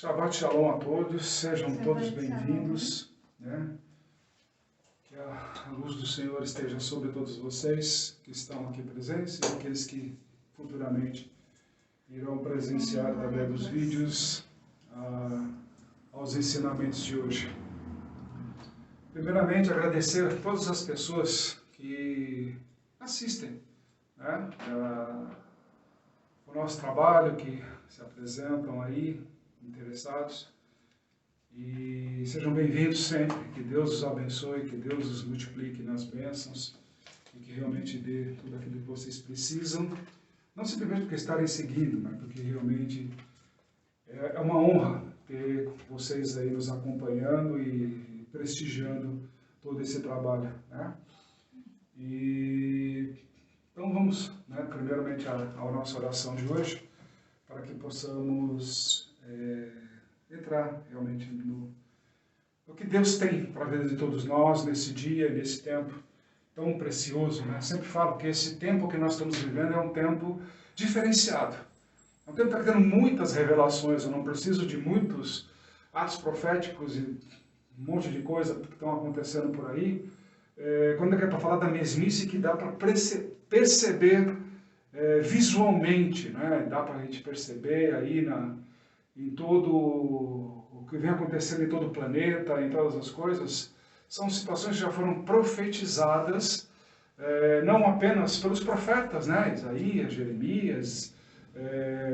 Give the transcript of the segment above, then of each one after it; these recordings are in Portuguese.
Shabbat Shalom a todos, sejam todos bem-vindos, né? Que a luz do Senhor esteja sobre todos vocês que estão aqui presentes e aqueles que futuramente irão presenciar através dos vídeos aos ensinamentos de hoje. Primeiramente, agradecer a todas as pessoas que assistem, né, o nosso trabalho, que se apresentam aí, interessados, e sejam bem-vindos sempre, que Deus os abençoe, que Deus os multiplique nas bênçãos e que realmente dê tudo aquilo que vocês precisam, não simplesmente porque estarem seguindo, mas porque realmente é uma honra ter vocês aí nos acompanhando e prestigiando todo esse trabalho, né? Então vamos, né, primeiramente à nossa oração de hoje, para que possamos entrar realmente no que Deus tem para a vida de todos nós nesse dia, nesse tempo tão precioso, né? Sempre falo que esse tempo que nós estamos vivendo é um tempo diferenciado. É um tempo que está tendo muitas revelações, eu não preciso de muitos atos proféticos e um monte de coisa que estão acontecendo por aí. Quando é para falar da mesmice que dá para perceber visualmente, né? Dá para a gente perceber aí em todo o que vem acontecendo em todo o planeta, em todas as coisas, são situações que já foram profetizadas, não apenas pelos profetas, né? Isaías, Jeremias,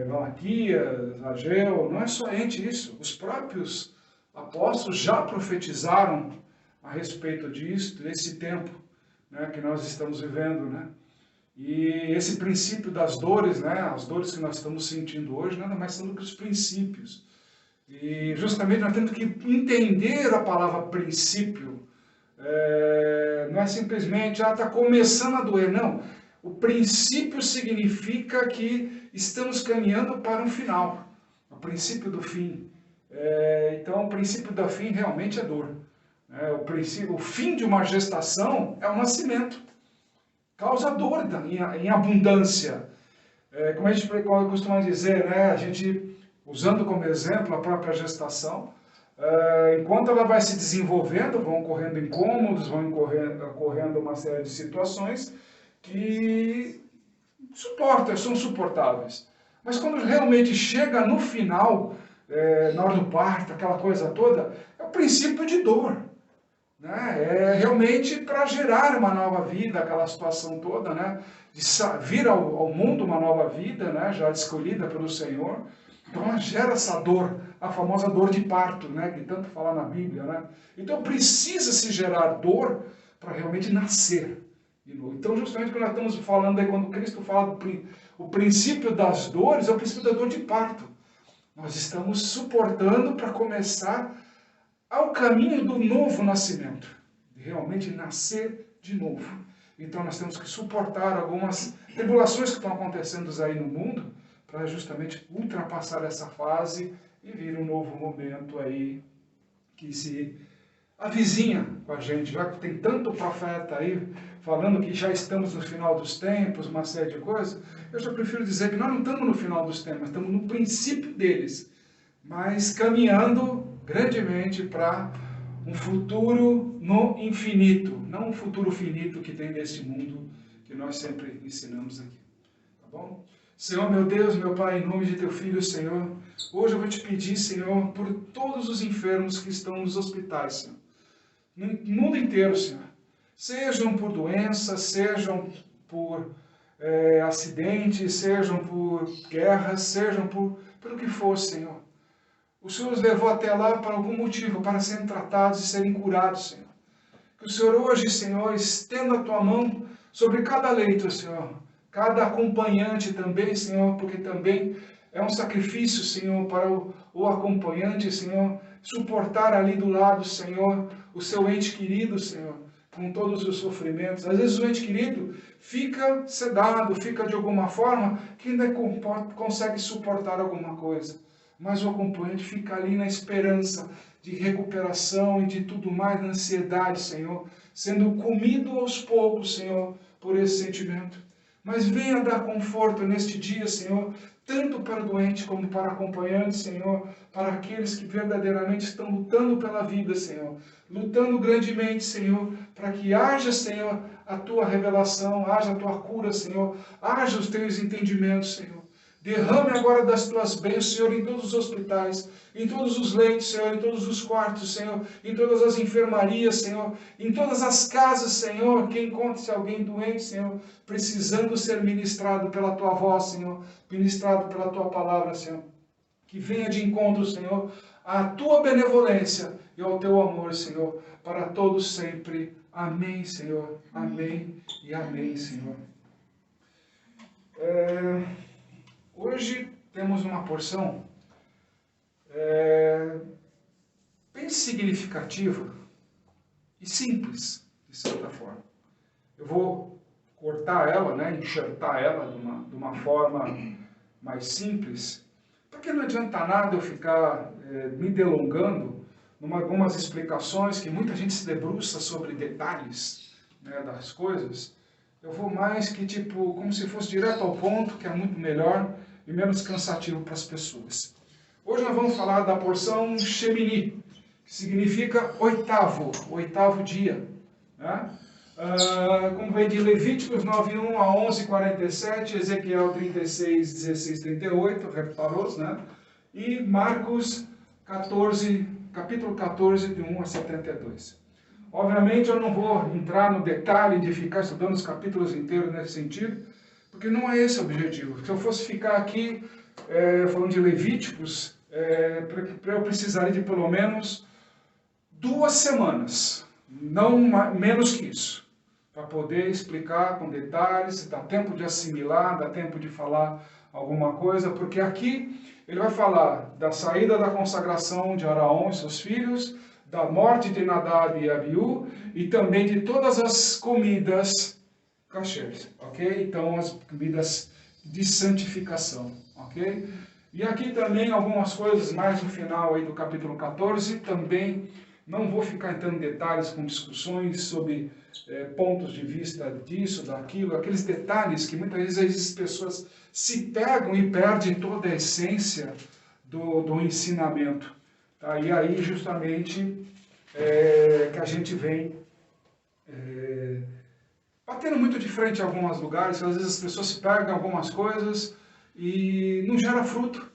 Malaquias, Ageu, não é somente isso, os próprios apóstolos já profetizaram a respeito disso, desse tempo, né, que nós estamos vivendo, né? E esse princípio das dores, né, as dores que nós estamos sentindo hoje, nada mais são do que os princípios. E justamente nós temos que entender a palavra princípio. Não é simplesmente, está começando a doer, não. O princípio significa que estamos caminhando para um final, o princípio do fim. Então, o princípio do fim realmente é dor. O fim de uma gestação é o nascimento. Causa dor em abundância. Como a gente costuma dizer, né, a gente, usando como exemplo a própria gestação, enquanto ela vai se desenvolvendo, vão ocorrendo incômodos, vão ocorrendo uma série de situações que são suportáveis. Mas quando realmente chega no final, na hora do parto, aquela coisa toda, é o princípio de dor. Né? É realmente para gerar uma nova vida, aquela situação toda, né? De vir ao mundo uma nova vida, né? Já escolhida pelo Senhor. Então ela gera essa dor, a famosa dor de parto, né? Que tanto fala na Bíblia, né? Então precisa se gerar dor para realmente nascer. Então justamente quando nós estamos falando aí, quando Cristo fala o princípio das dores, é o princípio da dor de parto. Nós estamos suportando para começar ao caminho do novo nascimento, de realmente nascer de novo. Então nós temos que suportar algumas tribulações que estão acontecendo aí no mundo, para justamente ultrapassar essa fase e vir um novo momento aí que se avizinha com a gente, já que tem tanto profeta aí falando que já estamos no final dos tempos, uma série de coisas, eu já prefiro dizer que nós não estamos no final dos tempos, estamos no princípio deles, mas caminhando grandemente para um futuro no infinito, não um futuro finito que tem neste mundo que nós sempre ensinamos aqui, tá bom? Senhor, meu Deus, meu Pai, em nome de Teu Filho, Senhor, hoje eu vou te pedir, Senhor, por todos os enfermos que estão nos hospitais, Senhor, no mundo inteiro, Senhor, sejam por doença, sejam por acidentes, sejam por guerras, sejam pelo que for, Senhor. O Senhor os levou até lá por algum motivo, para serem tratados e serem curados, Senhor. Que o Senhor hoje, Senhor, estenda a Tua mão sobre cada leito, Senhor. Cada acompanhante também, Senhor, porque também é um sacrifício, Senhor, para o acompanhante, Senhor, suportar ali do lado, Senhor, o seu ente querido, Senhor, com todos os sofrimentos. Às vezes o ente querido fica sedado, fica de alguma forma que ainda consegue suportar alguma coisa. Mas o acompanhante fica ali na esperança de recuperação e de tudo mais, na ansiedade, Senhor, sendo comido aos poucos, Senhor, por esse sentimento. Mas venha dar conforto neste dia, Senhor, tanto para o doente como para acompanhantes, Senhor, para aqueles que verdadeiramente estão lutando pela vida, Senhor, lutando grandemente, Senhor, para que haja, Senhor, a tua revelação, haja a tua cura, Senhor, haja os teus entendimentos, Senhor. Derrame agora das tuas bênçãos, Senhor, em todos os hospitais, em todos os leitos, Senhor, em todos os quartos, Senhor, em todas as enfermarias, Senhor, em todas as casas, Senhor, que encontre-se alguém doente, Senhor, precisando ser ministrado pela tua voz, Senhor, ministrado pela tua palavra, Senhor. Que venha de encontro, Senhor, à tua benevolência e ao teu amor, Senhor, para todos sempre. Amém, Senhor. Amém e amém, Senhor. Hoje temos uma porção bem significativa e simples, de certa forma. Eu vou cortar ela, né, enxertar ela de uma forma mais simples, porque não adianta nada eu ficar me delongando em algumas explicações que muita gente se debruça sobre detalhes, né, das coisas. Eu vou mais que tipo, como se fosse direto ao ponto, que é muito melhor e menos cansativo para as pessoas. Hoje nós vamos falar da porção Shemini, que significa oitavo dia, né? Como vem de Levíticos 9:1 a 11:47, Ezequiel 36, 16, 38, reparos, né? E Marcos 14, capítulo 14, de 1 a 72. Obviamente eu não vou entrar no detalhe de ficar estudando os capítulos inteiros nesse sentido, porque não é esse o objetivo. Se eu fosse ficar aqui falando de Levíticos, eu precisaria de pelo menos 2 semanas, não menos que isso, para poder explicar com detalhes, dá tempo de assimilar, dá tempo de falar alguma coisa, porque aqui ele vai falar da saída da consagração de Araão e seus filhos, da morte de Nadab e Abiú, e também de todas as comidas kasher, ok? Então, as comidas de santificação, ok? E aqui também algumas coisas mais no final aí do capítulo 14, também não vou ficar entrando em detalhes com discussões sobre pontos de vista disso, daquilo, aqueles detalhes que muitas vezes as pessoas se pegam e perdem toda a essência do ensinamento. Tá? E aí justamente que a gente vem batendo muito de frente em alguns lugares, às vezes as pessoas se pegam em algumas coisas e não gera fruto.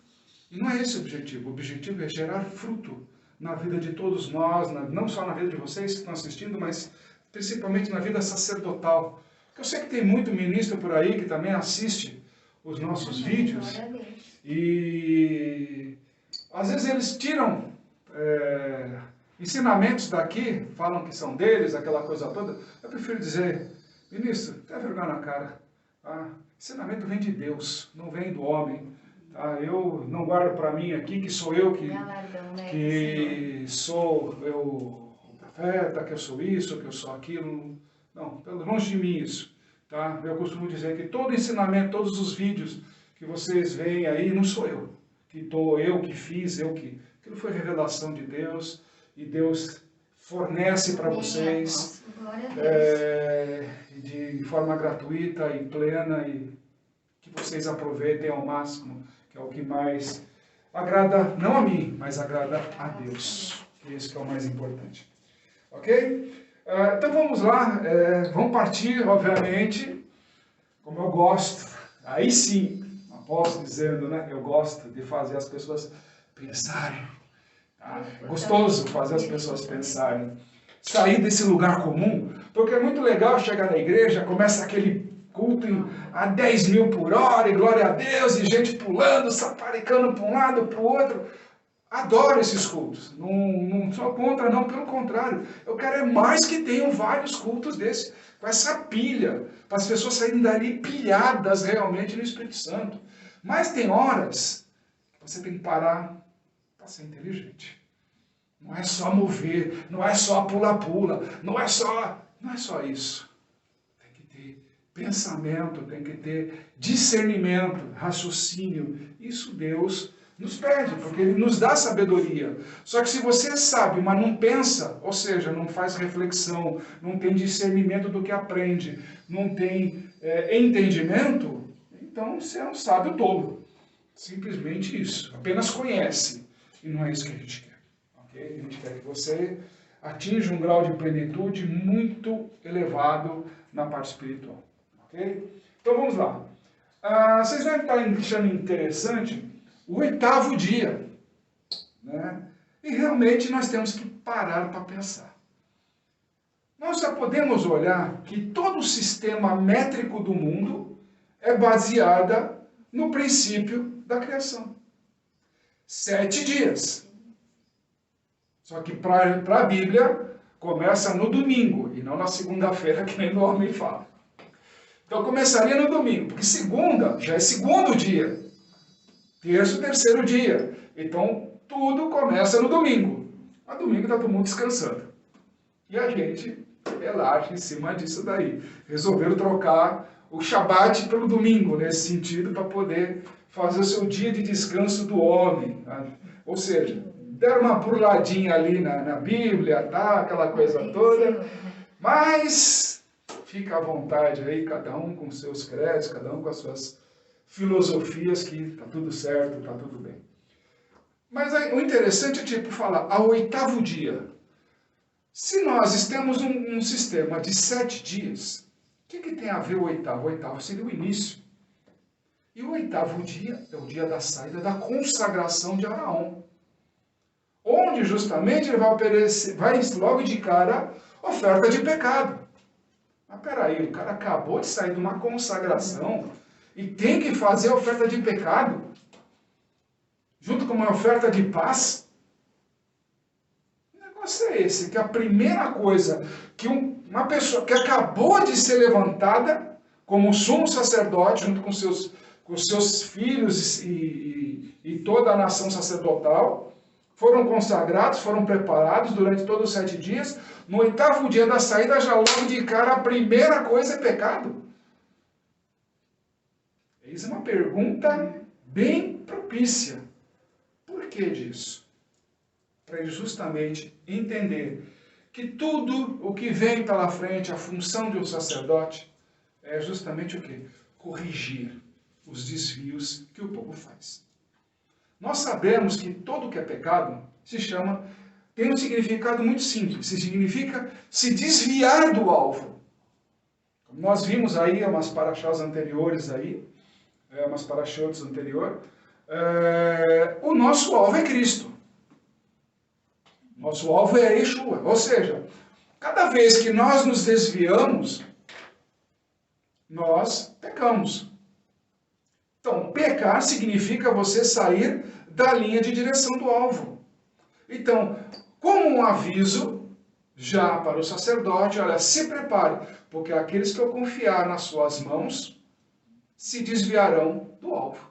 E não é esse o objetivo. O objetivo é gerar fruto na vida de todos nós, não só na vida de vocês que estão assistindo, mas principalmente na vida sacerdotal. Porque eu sei que tem muito ministro por aí que também assiste os nossos vídeos e às vezes eles tiram ensinamentos daqui, falam que são deles, aquela coisa toda. Eu prefiro dizer, ministro, tenha vergonha na cara. Tá? Ensinamento vem de Deus, não vem do homem. Tá? Eu não guardo para mim aqui que sou eu que sou o profeta, que eu sou isso, que eu sou aquilo. Não, longe de mim isso. Tá? Eu costumo dizer que todo ensinamento, todos os vídeos que vocês veem aí, não sou eu. Eu que fiz, aquilo foi revelação de Deus, e Deus fornece para vocês de forma gratuita e plena, e que vocês aproveitem ao máximo, que é o que mais agrada, não a mim, mas agrada a Deus. Isso que é o mais importante. Ok? Então vamos lá, vamos partir, obviamente, como eu gosto, aí sim, posso dizendo, né? Eu gosto de fazer as pessoas pensarem. Tá? É gostoso fazer as pessoas pensarem. Sair desse lugar comum, porque é muito legal chegar na igreja, começa aquele culto a 10 mil por hora, e glória a Deus, e gente pulando, saparicando para um lado, para o outro. Adoro esses cultos. Não sou contra, não, pelo contrário. Eu quero mais que tenham vários cultos desses, com essa pilha, para as pessoas saírem dali pilhadas realmente no Espírito Santo. Mas tem horas que você tem que parar para ser inteligente. Não é só mover, não é só pula-pula, não é só isso. Tem que ter pensamento, tem que ter discernimento, raciocínio. Isso Deus nos pede, porque Ele nos dá sabedoria. Só que se você sabe, mas não pensa, ou seja, não faz reflexão, não tem discernimento do que aprende, não tem entendimento, então você é um sábio tolo. Simplesmente isso. Apenas conhece. E não é isso que a gente quer. Okay? A gente quer que você atinja um grau de plenitude muito elevado na parte espiritual. Okay? Então vamos lá. Vocês devem estar achando interessante o 8º dia. Né? E realmente nós temos que parar para pensar. Nós já podemos olhar que todo o sistema métrico do mundo é baseado no princípio da criação. 7 dias. Só que para a Bíblia começa no domingo e não na segunda-feira, que nem o homem fala. Então começaria no domingo, porque segunda já é segundo dia. Terço, terceiro dia. Então tudo começa no domingo. No domingo está todo mundo descansando. E a gente relaxa em cima disso daí. Resolveram trocar o Shabat pelo domingo, nesse sentido, para poder fazer o seu dia de descanso do homem. Tá? Ou seja, deram uma burladinha ali na Bíblia, tá? Aquela coisa toda. Mas fica à vontade aí, cada um com seus credos, cada um com as suas filosofias, que tá tudo certo, tá tudo bem. Mas aí, o interessante é tipo falar, ao 8º dia. Se nós temos um sistema de 7 dias, o que tem a ver o 8º? O 8º seria o início. E o 8º dia é o dia da saída da consagração de Araão. Onde justamente ele vai logo de cara oferta de pecado. Mas peraí, o cara acabou de sair de uma consagração e tem que fazer a oferta de pecado junto com uma oferta de paz? O negócio é esse, que a primeira coisa que uma pessoa que acabou de ser levantada como sumo sacerdote junto com seus filhos e toda a nação sacerdotal, foram consagrados, foram preparados durante todos os 7 dias. No 8º dia da saída, já logo de cara, a primeira coisa é pecado. Eis uma pergunta bem propícia. Por que disso? Para justamente entender que tudo o que vem pela frente, a função de um sacerdote, é justamente o quê? Corrigir os desvios que o povo faz. Nós sabemos que todo o que é pecado tem um significado muito simples. Significa se desviar do alvo. Como nós vimos aí, umas paraxás anteriores aí, umas paraxotes anteriores, o nosso alvo é Cristo. Nosso alvo é Yeshua. Ou seja, cada vez que nós nos desviamos, nós pecamos. Então, pecar significa você sair da linha de direção do alvo. Então, como um aviso, já para o sacerdote, olha, se prepare, porque aqueles que eu confiar nas suas mãos se desviarão do alvo.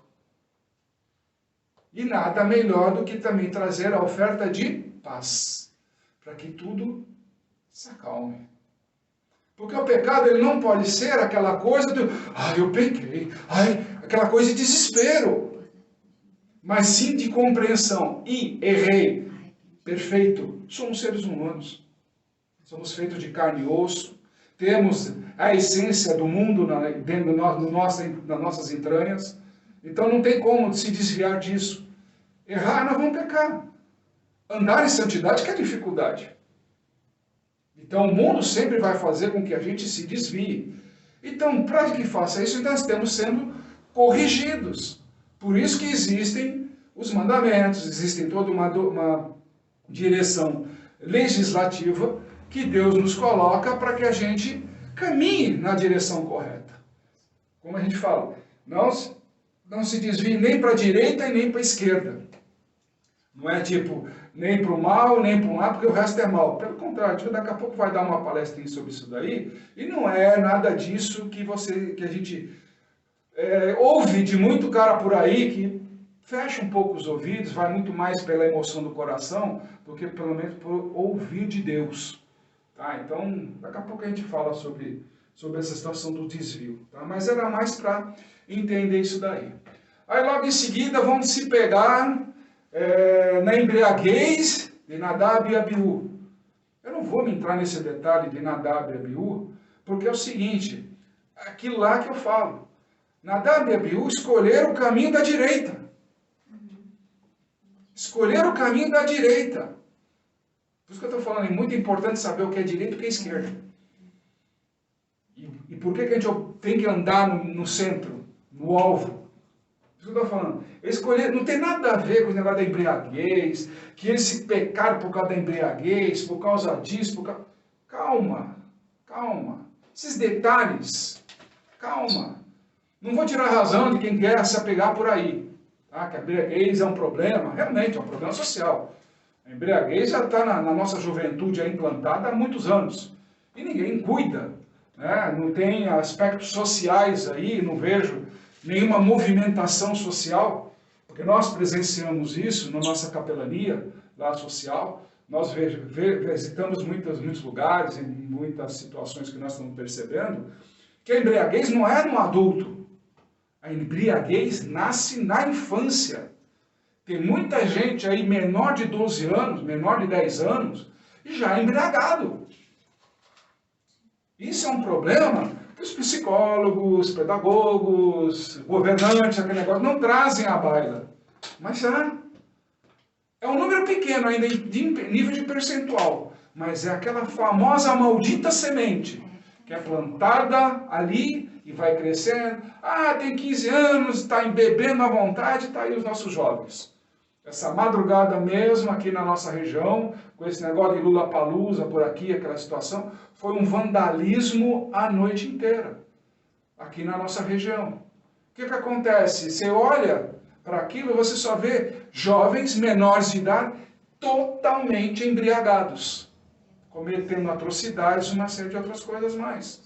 E nada melhor do que também trazer a oferta de paz, para que tudo se acalme. Porque o pecado ele não pode ser aquela coisa de, eu pequei, aquela coisa de desespero, mas sim de compreensão. E errei, perfeito, somos seres humanos, somos feitos de carne e osso, temos a essência do mundo dentro das nossas entranhas, então não tem como se desviar disso. Errar, nós vamos pecar. Andar em santidade que é dificuldade. Então o mundo sempre vai fazer com que a gente se desvie. Então, para que faça isso, nós estamos sendo corrigidos. Por isso que existem os mandamentos, existe toda uma direção legislativa que Deus nos coloca para que a gente caminhe na direção correta. Como a gente fala, não se desvie nem para a direita e nem para a esquerda. Não é tipo, nem para o mal, nem para um lado, porque o resto é mal. Pelo contrário, daqui a pouco vai dar uma palestrinha sobre isso daí, e não é nada disso que a gente ouve de muito cara por aí que fecha um pouco os ouvidos, vai muito mais pela emoção do coração do que pelo menos por ouvir de Deus. Tá? Então, daqui a pouco a gente fala sobre essa situação do desvio. Tá? Mas era mais para entender isso daí. Aí logo em seguida vamos se pegar na embriaguez de Nadab e Abiú. Eu não vou me entrar nesse detalhe de Nadab e Abiú, porque é o seguinte, Aquilo lá que eu falo. Nadab e Abiú escolheram o caminho da direita. Escolheram o caminho da direita. Por isso que eu estou falando, é muito importante saber o que é direita e o que é esquerda. E por que a gente tem que andar no centro, no alvo? Isso que eu estou falando. Escolher, não tem nada a ver com o negócio da embriaguez, que eles se pecaram por causa da embriaguez, por causa disso, Calma, calma. Esses detalhes, calma. Não vou tirar a razão de quem quer se apegar por aí. Tá? Que a embriaguez é um problema, realmente é um problema social. A embriaguez já está na nossa juventude implantada há muitos anos. E ninguém cuida. Né? Não tem aspectos sociais aí, não vejo nenhuma movimentação social, porque nós presenciamos isso na nossa capelania lá social, nós visitamos muitos lugares, em muitas situações que nós estamos percebendo, que a embriaguez não é no adulto, a embriaguez nasce na infância. Tem muita gente aí menor de 12 anos, menor de 10 anos, já embriagado. Isso é um problema que os psicólogos, pedagogos, governantes, aquele negócio, não trazem à baila. Mas é um número pequeno ainda de nível de percentual. Mas é aquela famosa maldita semente que é plantada ali e vai crescendo. Tem 15 anos, está bebendo à vontade, está aí os nossos jovens. Essa madrugada mesmo, aqui na nossa região, com esse negócio de Lula-Palusa por aqui, aquela situação, foi um vandalismo a noite inteira, aqui na nossa região. O que acontece? Você olha para aquilo, você só vê jovens menores de idade totalmente embriagados, cometendo atrocidades e uma série de outras coisas mais.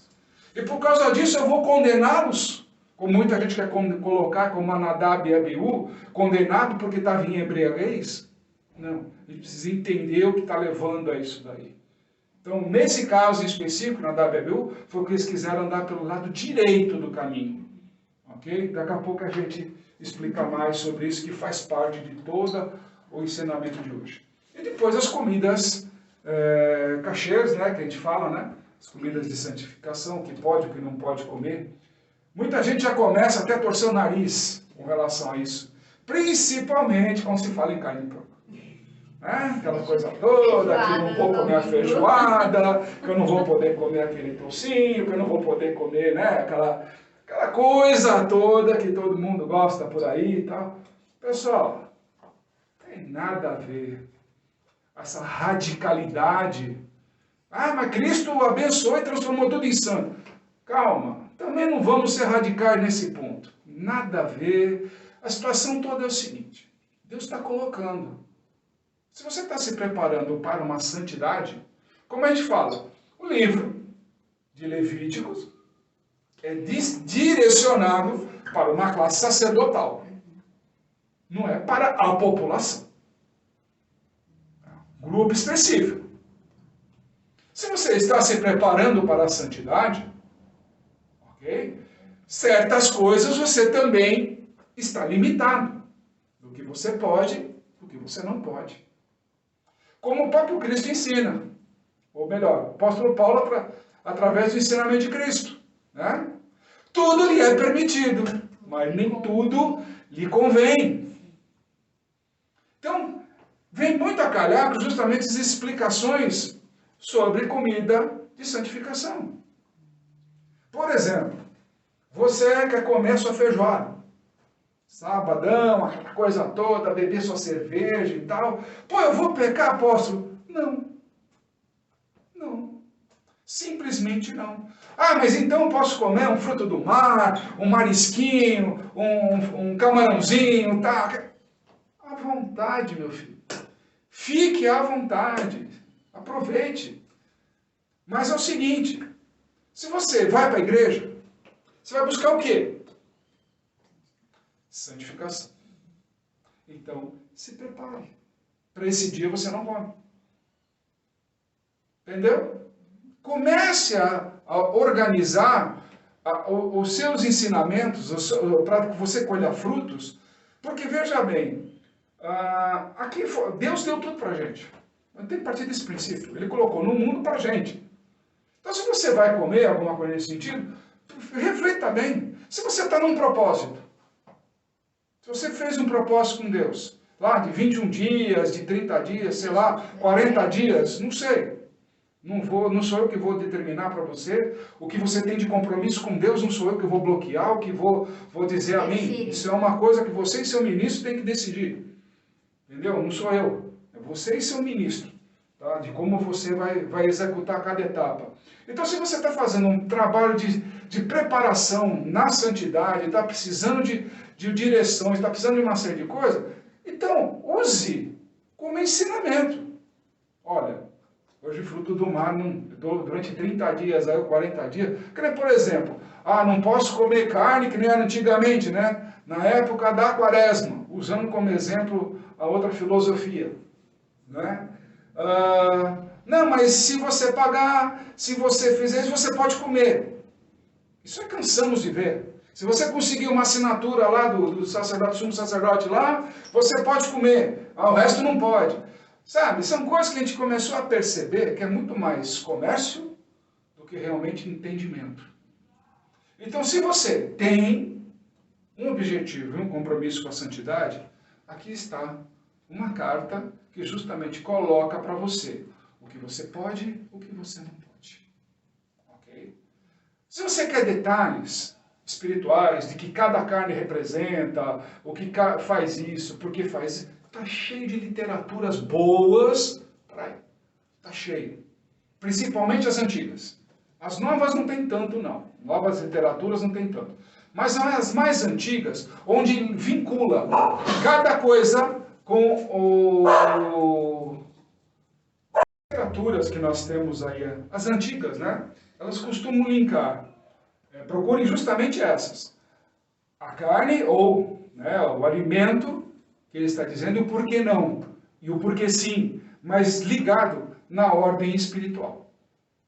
E por causa disso eu vou condená-los, como muita gente quer colocar como Nadab e Abiú, condenado porque estava em embriaguez. Não, a gente precisa entender o que está levando a isso daí. Então, nesse caso em específico, Nadab e Abiú, foi que eles quiseram andar pelo lado direito do caminho. Ok? Daqui a pouco a gente explica mais sobre isso, que faz parte de todo o ensinamento de hoje. E depois as comidas cachês, né, que a gente fala, né? As comidas de santificação, o que pode e o que não pode comer. Muita gente já começa até a torcer o nariz com relação a isso. Principalmente quando se fala em carne de porco. Aquela coisa toda, que eu não vou comer a feijoada, que eu não vou poder comer aquele toucinho, que eu não vou poder comer, né, aquela coisa toda que todo mundo gosta por aí e tal. Pessoal, não tem nada a ver essa radicalidade. Mas Cristo abençoou e transformou tudo em santo. Calma, também não vamos ser radicais nesse ponto. Nada a ver. A situação toda é o seguinte, Deus está colocando. Se você está se preparando para uma santidade, como a gente fala, o livro de Levíticos é direcionado para uma classe sacerdotal. Não é para a população. Grupo específico. Se você está se preparando para a santidade, ok? Certas coisas você também está limitado. Do que você pode, do que você não pode. Como o próprio Cristo ensina. Ou melhor, o apóstolo Paulo através do ensinamento de Cristo. Né? Tudo lhe é permitido, mas nem tudo lhe convém. Então, vem muito a calhar justamente as explicações sobre comida de santificação. Por exemplo, você quer comer sua feijoada. Sabadão, aquela coisa toda, beber sua cerveja e tal. Eu vou pecar, apóstolo? Não. Não. Simplesmente não. Mas então eu posso comer um fruto do mar, um marisquinho, um camarãozinho, tá? À vontade, meu filho. Fique à vontade. Aproveite. Mas é o seguinte, se você vai para a igreja, você vai buscar o quê? Santificação. Então, se prepare. Para esse dia você não come. Entendeu? Comece a organizar os seus ensinamentos para que você colha frutos, porque veja bem, aqui Deus deu tudo para a gente. Tem que partir desse princípio. Ele colocou no mundo para a gente. Então, se você vai comer alguma coisa nesse sentido, reflita bem. Se você está num propósito, se você fez um propósito com Deus, lá de 21 dias, de 30 dias, sei lá, 40 dias, não sei. Não sou eu que vou determinar para você. O que você tem de compromisso com Deus, não sou eu que vou bloquear, o que vou dizer a mim. Isso é uma coisa que você e seu ministro têm que decidir. Entendeu? Não sou eu. É você e seu ministro. Tá? De como você vai executar cada etapa. Então, se você está fazendo um trabalho de preparação na santidade, está precisando de direções, está precisando de uma série de coisas, então, use como ensinamento. Olha, hoje fruto do mar, durante 30 dias, aí 40 dias, por exemplo, não posso comer carne que nem era antigamente, né? Na época da quaresma, usando como exemplo a outra filosofia, né? Não, mas se você pagar, se você fizer isso, você pode comer. Isso cansamos de ver. Se você conseguir uma assinatura lá do sacerdote, sumo sacerdote lá, você pode comer, o resto não pode. Sabe, são coisas que a gente começou a perceber que é muito mais comércio do que realmente entendimento. Então, se você tem um objetivo e um compromisso com a santidade, aqui está uma carta que justamente coloca para você o que você pode, o que você não pode. Ok? Se você quer detalhes espirituais de que cada carne representa, o que faz isso, por que faz isso, está cheio de literaturas boas. Está cheio. Principalmente as antigas. As novas não tem tanto, não. Novas literaturas não tem tanto. Mas as mais antigas, onde vincula cada coisa com as literaturas que nós temos aí, as antigas, né? Elas costumam linkar. Procurem justamente essas. A carne ou, né, o alimento, que ele está dizendo, e o porquê não, e o porquê sim, mas ligado na ordem espiritual.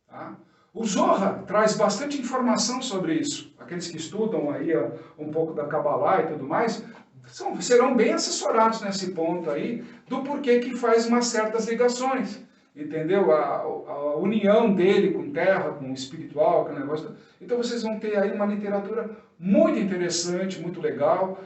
Tá? O Zohar traz bastante informação sobre isso. Aqueles que estudam aí um pouco da Kabbalah e tudo mais, serão bem assessorados nesse ponto aí, do porquê que faz umas certas ligações. Entendeu? A união dele com terra, com o espiritual, com o negócio. Então vocês vão ter aí uma literatura muito interessante, muito legal.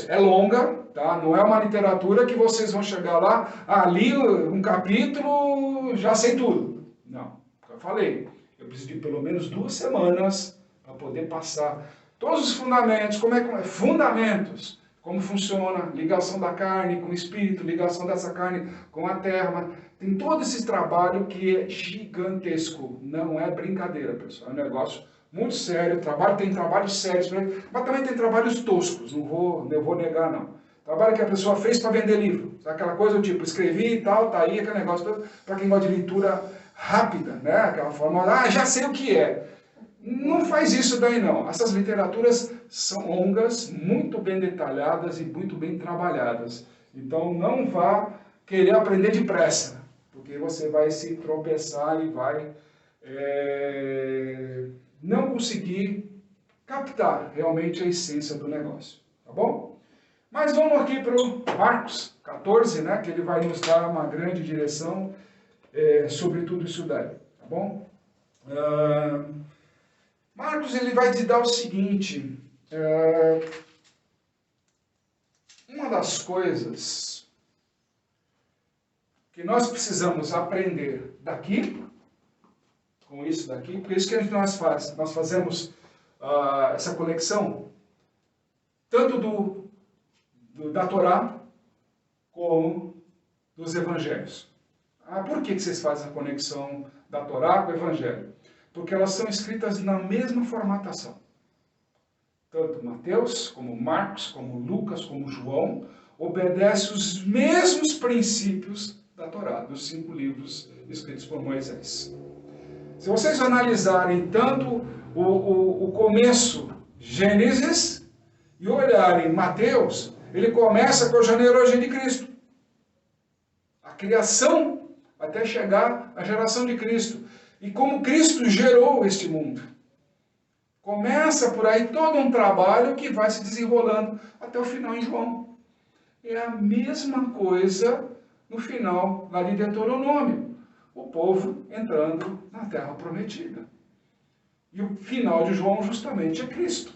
É longa, tá? Não é uma literatura que vocês vão chegar lá, li um capítulo, já sei tudo. Não, eu falei. Eu preciso de pelo menos 2 semanas para poder passar todos os fundamentos, fundamentos, como funciona, ligação da carne com o espírito, ligação dessa carne com a terra. Tem todo esse trabalho que é gigantesco, não é brincadeira, pessoal, é um negócio muito sério, tem trabalhos sérios, mas também tem trabalhos toscos, não vou negar não. Trabalho que a pessoa fez para vender livro, aquela coisa do tipo, escrevi e tal, tá aí, aquele negócio todo, para quem gosta de leitura rápida, né? Aquela forma, já sei o que é. Não faz isso daí não. Essas literaturas são longas, muito bem detalhadas e muito bem trabalhadas. Então não vá querer aprender depressa, porque você vai se tropeçar e vai não conseguir captar realmente a essência do negócio. Tá bom? Mas vamos aqui para o Marcos 14, né? Que ele vai nos dar uma grande direção sobre tudo isso daí. Tá bom? Marcos, ele vai te dar o seguinte, uma das coisas que nós precisamos aprender daqui, com isso daqui, por isso que nós fazemos essa conexão, tanto da Torá, como dos Evangelhos. Por que vocês fazem a conexão da Torá com o Evangelho? Porque elas são escritas na mesma formatação. Tanto Mateus, como Marcos, como Lucas, como João, obedecem os mesmos princípios da Torá, dos 5 livros escritos por Moisés. Se vocês analisarem tanto o começo, Gênesis, e olharem Mateus, ele começa com a genealogia de Cristo. A criação até chegar à geração de Cristo. E como Cristo gerou este mundo. Começa por aí todo um trabalho que vai se desenrolando até o final em João. É a mesma coisa no final lá de Deuteronômio. O povo entrando na terra prometida. E o final de João justamente é Cristo,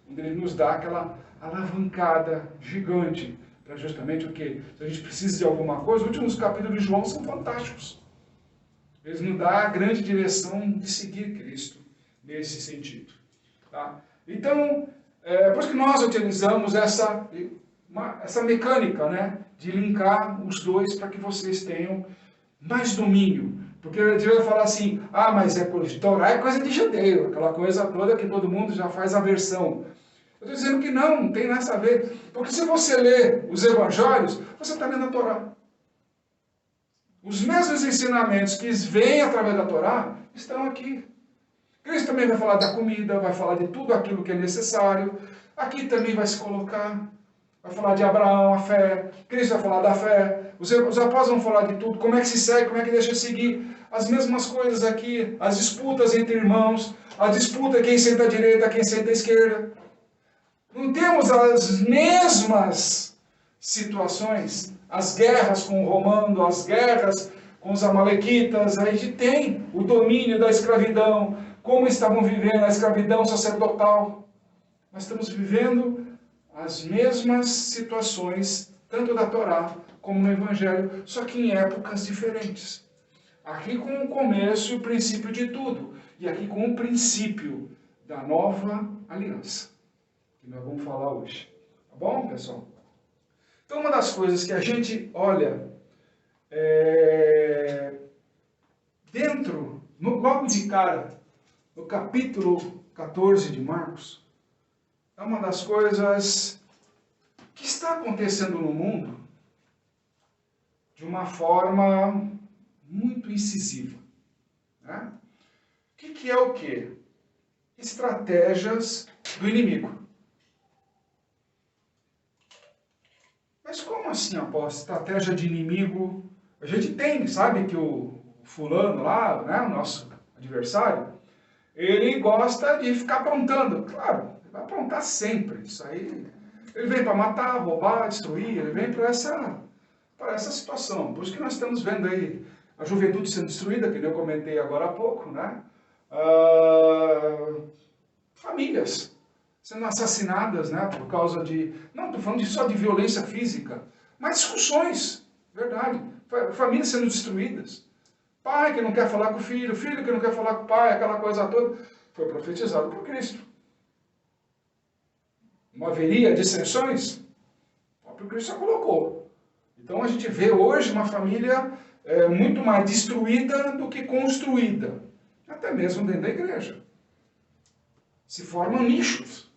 onde ele nos dá aquela alavancada gigante para justamente o quê? Se a gente precisa de alguma coisa, os últimos capítulos de João são fantásticos. Eles nos dão a grande direção de seguir Cristo nesse sentido. Tá? Então, por isso que nós utilizamos essa mecânica, né, de linkar os dois para que vocês tenham mais domínio. Porque a gente vai falar assim, ah, mas Torá é coisa de judeu, aquela coisa toda que todo mundo já faz aversão. Eu estou dizendo que não tem nada a ver. Porque se você lê os evangelhos, você está lendo a Torá. Os mesmos ensinamentos que vêm através da Torá estão aqui. Cristo também vai falar da comida, vai falar de tudo aquilo que é necessário. Aqui também vai se colocar, vai falar de Abraão, a fé. Cristo vai falar da fé. Os apóstolos vão falar de tudo, como é que se segue, como é que deixa seguir. As mesmas coisas aqui, as disputas entre irmãos, a disputa quem senta à direita, quem senta à esquerda. Não temos as mesmas situações, as guerras com o romano, as guerras com os amalequitas, a gente tem o domínio da escravidão, como estavam vivendo a escravidão sacerdotal. Nós estamos vivendo as mesmas situações, tanto da Torá como no Evangelho, só que em épocas diferentes. Aqui com o começo e o princípio de tudo, e aqui com o princípio da nova aliança, que nós vamos falar hoje. Tá bom, pessoal? Então, uma das coisas que a gente olha logo de cara, no capítulo 14 de Marcos, é uma das coisas que está acontecendo no mundo de uma forma muito incisiva. Né? O que é o quê? Estratégias do inimigo. Mas como assim, apóstolo? Estratégia de inimigo? A gente tem, sabe que o fulano lá, né, o nosso adversário, ele gosta de ficar aprontando. Claro, ele vai aprontar sempre. Isso aí, ele vem para matar, roubar, destruir, ele vem para essa situação. Por isso que nós estamos vendo aí a juventude sendo destruída, que eu comentei agora há pouco, né? Famílias sendo assassinadas, né, por causa de... Não estou falando só de violência física, mas discussões, verdade. Famílias sendo destruídas. Pai que não quer falar com o filho, filho que não quer falar com o pai, aquela coisa toda. Foi profetizado por Cristo. Não haveria dissensões? O próprio Cristo já colocou. Então a gente vê hoje uma família muito mais destruída do que construída. Até mesmo dentro da igreja. Se formam nichos.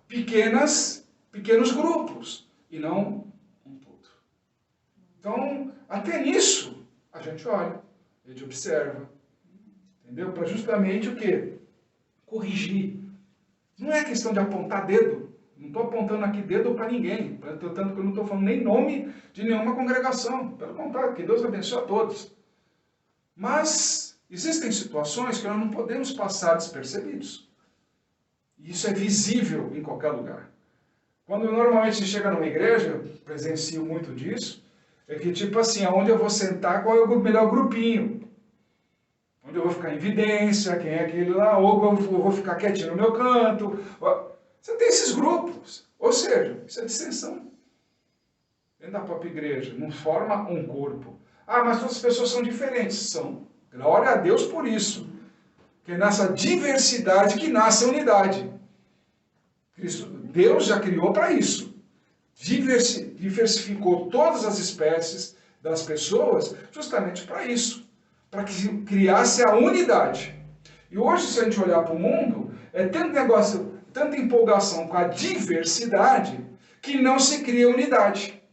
Pequenos grupos. E não um todo. Então, até nisso, a gente olha, a gente observa. Entendeu? Para justamente o quê? Corrigir. Não é questão de apontar dedo. Não estou apontando aqui dedo para ninguém. Tanto que eu não estou falando nem nome de nenhuma congregação. Pelo contrário, que Deus abençoe a todos. Mas existem situações que nós não podemos passar despercebidos. E isso é visível em qualquer lugar. Quando normalmente se chega numa igreja, eu presencio muito disso, é que tipo assim, aonde eu vou sentar, qual é o melhor grupinho? Onde eu vou ficar em evidência, quem é aquele lá, ou eu vou ficar quietinho no meu canto. Você tem esses grupos. Ou seja, isso é dissensão. Dentro da própria igreja, não forma um corpo. Ah, mas todas as pessoas são diferentes. São. Glória a Deus por isso. Que é nessa diversidade que nasce a unidade. Deus já criou para isso. Diversificou todas as espécies das pessoas justamente para isso. Para que criasse a unidade. E hoje, se a gente olhar para o mundo, é tanto negócio, tanta empolgação com a diversidade, que não se cria unidade.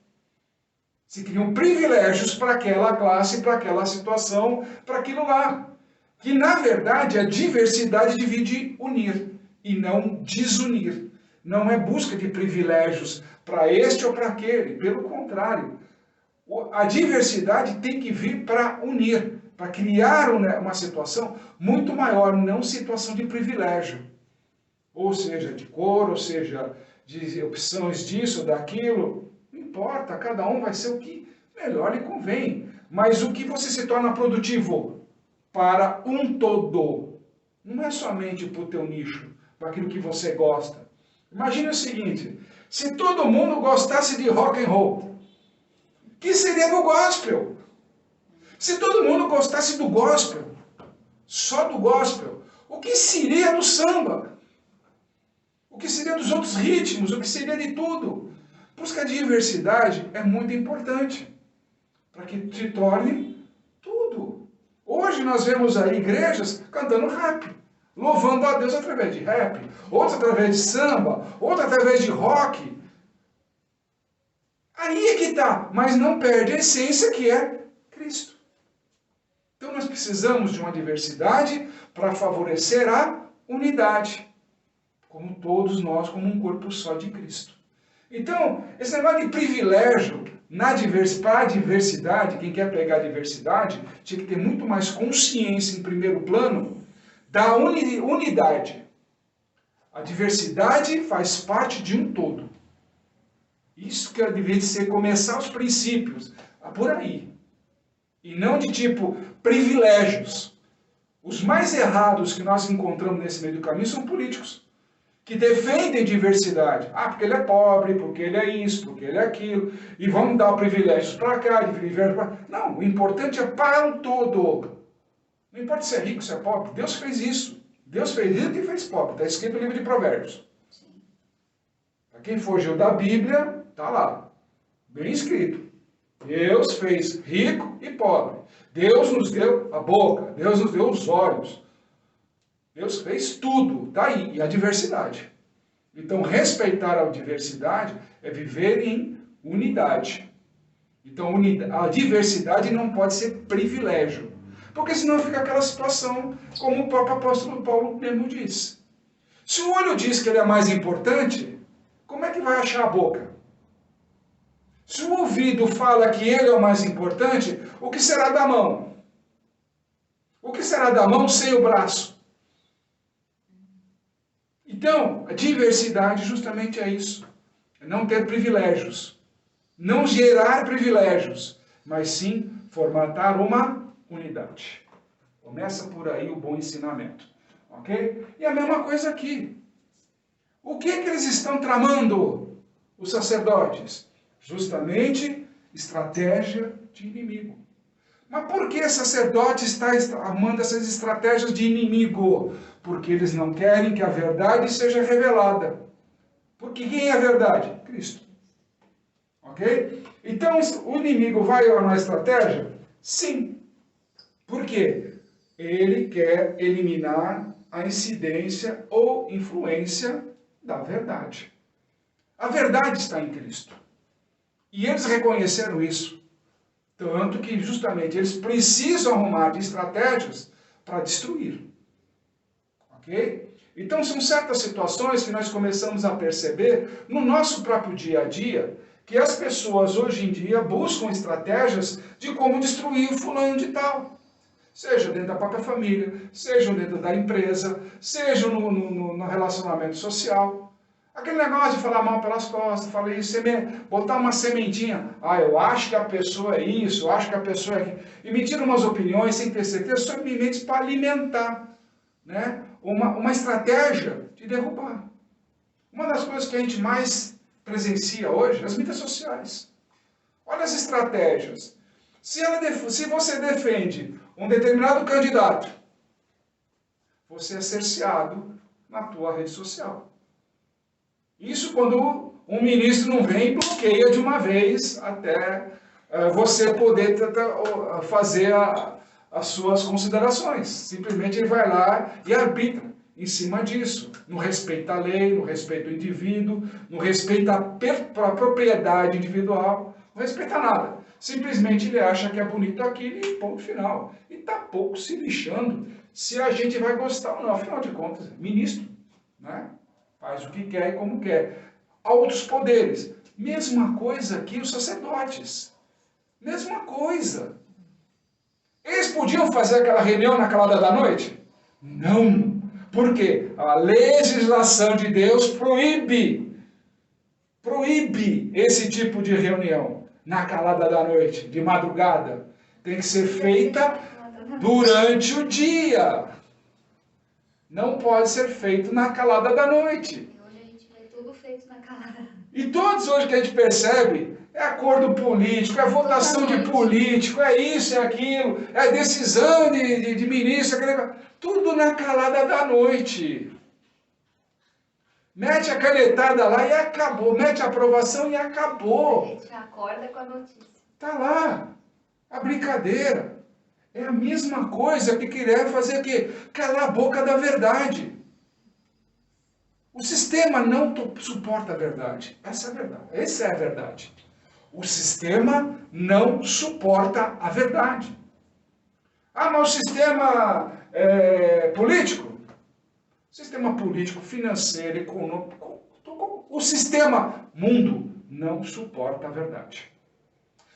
Se criam privilégios para aquela classe, para aquela situação, para aquilo lá. Que, na verdade, a diversidade divide unir e não desunir. Não é busca de privilégios para este ou para aquele. Pelo contrário, a diversidade tem que vir para unir, para criar uma situação muito maior, não situação de privilégio. Ou seja, de cor, ou seja, de opções disso, daquilo. Não importa, cada um vai ser o que melhor lhe convém. Mas o que você se torna produtivo para um todo. Não é somente para o teu nicho, para aquilo que você gosta. Imagine o seguinte, se todo mundo gostasse de rock and roll, que seria do gospel? Se todo mundo gostasse do gospel, só do gospel, o que seria do samba? O que seria dos outros ritmos? O que seria de tudo? Por isso que a diversidade é muito importante, para que se torne tudo. Hoje nós vemos aí igrejas cantando rap, louvando a Deus através de rap, outros através de samba, outros através de rock. Aí é que está, mas não perde a essência que é Cristo. Então nós precisamos de uma diversidade para favorecer a unidade, como todos nós, como um corpo só de Cristo. Então, esse negócio de privilégio para a diversidade, quem quer pegar a diversidade, tinha que ter muito mais consciência, em primeiro plano, da unidade. A diversidade faz parte de um todo. Isso que deveria ser começar os princípios, por aí. E não de tipo privilégios. Os mais errados que nós encontramos nesse meio do caminho são políticos, que defendem diversidade. Ah, porque ele é pobre, porque ele é isso, porque ele é aquilo, e vamos dar privilégios para cá, privilégios para... Não, o importante é para o todo. Não importa se é rico, se é pobre, Deus fez isso. Deus fez rico e fez pobre, está escrito no livro de Provérbios. Para quem fugiu da Bíblia, está lá, bem escrito. Deus fez rico e pobre. Deus nos deu a boca, Deus nos deu os olhos. Deus fez tudo, está aí, e a diversidade. Então, respeitar a diversidade é viver em unidade. Então, a diversidade não pode ser privilégio, porque senão fica aquela situação, como o próprio apóstolo Paulo mesmo disse. Se o olho diz que ele é mais importante, como é que vai achar a boca? Se o ouvido fala que ele é o mais importante, o que será da mão? O que será da mão sem o braço? Então, a diversidade justamente é isso. É não ter privilégios. Não gerar privilégios, mas sim formatar uma unidade. Começa por aí o bom ensinamento. Ok? E a mesma coisa aqui. O que eles estão tramando, os sacerdotes? Justamente estratégia de inimigo. Mas por que sacerdote está armando essas estratégias de inimigo? Porque eles não querem que a verdade seja revelada. Porque quem é a verdade? Cristo. Ok? Então, o inimigo vai armar estratégia? Sim. Por quê? Ele quer eliminar a incidência ou influência da verdade. A verdade está em Cristo. E eles reconheceram isso. Tanto que, justamente, eles precisam arrumar de estratégias para destruir. Ok? Então, são certas situações que nós começamos a perceber no nosso próprio dia a dia, que as pessoas, hoje em dia, buscam estratégias de como destruir o fulano de tal. Seja dentro da própria família, seja dentro da empresa, seja no relacionamento social. Aquele negócio de falar mal pelas costas, falar isso, botar uma sementinha. Ah, eu acho que a pessoa é isso, eu acho que a pessoa é aquilo. E emitir umas opiniões sem ter certeza, simplesmente para alimentar, né, uma estratégia de derrubar. Uma das coisas que a gente mais presencia hoje, as mídias sociais. Olha as estratégias. Se você defende um determinado candidato, você é cerceado na tua rede social. Isso quando um ministro não vem e bloqueia de uma vez até você poder fazer as suas considerações. Simplesmente ele vai lá e arbitra em cima disso. Não respeita a lei, não respeita o indivíduo, não respeita a propriedade individual, não respeita nada. Simplesmente ele acha que é bonito aquilo e ponto final. E está pouco se lixando se a gente vai gostar ou não. Afinal de contas, ministro, né? Faz o que quer e como quer. Altos poderes. Mesma coisa que os sacerdotes. Mesma coisa. Eles podiam fazer aquela reunião na calada da noite? Não. Por quê? A legislação de Deus proíbe esse tipo de reunião na calada da noite, de madrugada. Tem que ser feita durante o dia. não pode ser feito na calada da noite. E hoje a gente vê tudo feito na calada. E todos hoje que a gente percebe, é acordo político, é votação de político, é isso, é aquilo, é decisão de ministro, tudo na calada da noite. Mete a canetada lá e acabou, mete a aprovação e acabou. A gente acorda com a notícia. Tá lá, a brincadeira. É a mesma coisa que querer fazer o quê? Calar a boca da verdade. O sistema não suporta a verdade. Essa é a verdade. Essa é a verdade. O sistema não suporta a verdade. Ah, mas o sistema político? O sistema político, financeiro, econômico, o sistema mundo não suporta a verdade.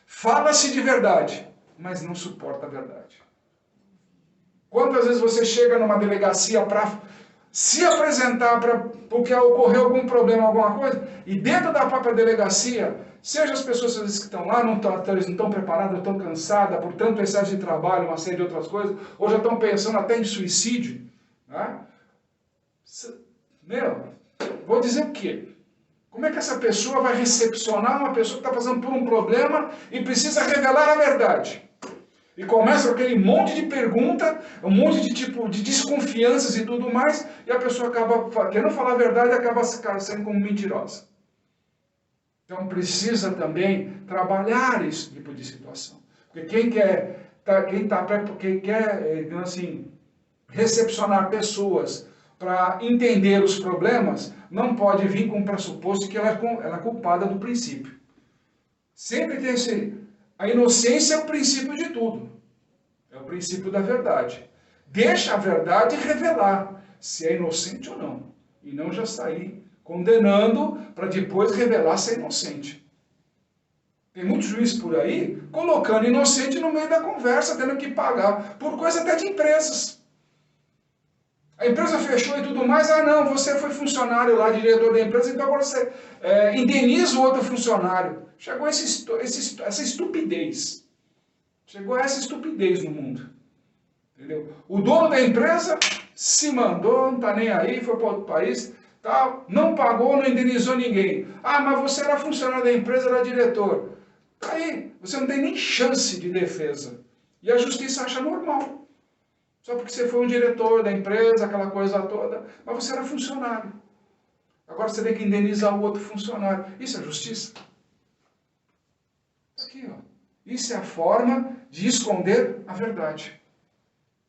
Fala-se de verdade, mas não suporta a verdade. Quantas vezes você chega numa delegacia para se apresentar porque ocorreu algum problema, alguma coisa, e dentro da própria delegacia, seja as pessoas que estão lá, eles não estão preparadas, estão cansadas por tanto excesso de trabalho, uma série de outras coisas, ou já estão pensando até em suicídio, né? Meu, vou dizer o quê? Como é que essa pessoa vai recepcionar uma pessoa que está passando por um problema e precisa revelar a verdade? E começa aquele monte de pergunta, um monte de tipo de desconfianças e tudo mais, e a pessoa acaba querendo falar a verdade e acaba sendo como mentirosa. Então precisa também trabalhar esse tipo de situação. Porque quem quer assim, recepcionar pessoas para entender os problemas, não pode vir com o pressuposto que ela é culpada do princípio. Sempre tem a inocência é o princípio de tudo. É o princípio da verdade. Deixa a verdade revelar se é inocente ou não. E não já sair condenando para depois revelar se é inocente. Tem muitos juízes por aí colocando inocente no meio da conversa, tendo que pagar por coisa até de empresas. A empresa fechou e tudo mais, não, você foi funcionário lá, diretor da empresa, então agora você indeniza o outro funcionário. Chegou essa estupidez. Chegou essa estupidez no mundo. Entendeu? O dono da empresa se mandou, não está nem aí, foi para outro país, tal, não pagou, não indenizou ninguém. Ah, mas você era funcionário da empresa, era diretor. Tá aí, você não tem nem chance de defesa. E a justiça acha normal. Só porque você foi um diretor da empresa, aquela coisa toda, mas você era funcionário. Agora você tem que indenizar o outro funcionário. Isso é justiça? Aqui, ó. Isso é a forma de esconder a verdade.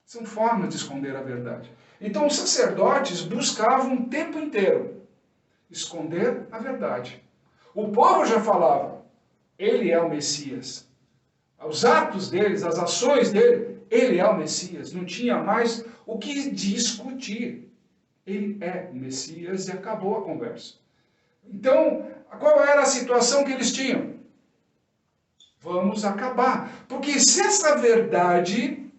São formas de esconder a verdade. Então os sacerdotes buscavam o tempo inteiro esconder a verdade. O povo já falava, ele é o Messias. Os atos deles, as ações dele, ele é o Messias. Não tinha mais o que discutir. Ele é o Messias e acabou a conversa. Então, qual era a situação que eles tinham? Vamos acabar. Porque se essa verdade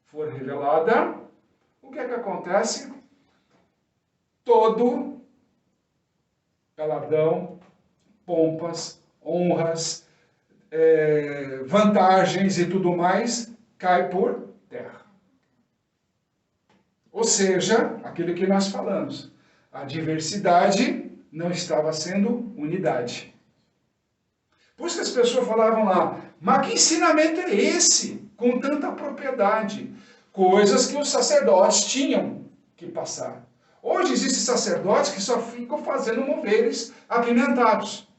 for revelada, o que é que acontece? Todo galardão, pompas, honras, vantagens e tudo mais, cai por terra. Ou seja, aquilo que nós falamos, a diversidade não estava sendo unidade. Por isso que as pessoas falavam lá, mas que ensinamento é esse? Com tanta propriedade. Coisas que os sacerdotes tinham que passar. Hoje existem sacerdotes que só ficam fazendo moveres apimentados.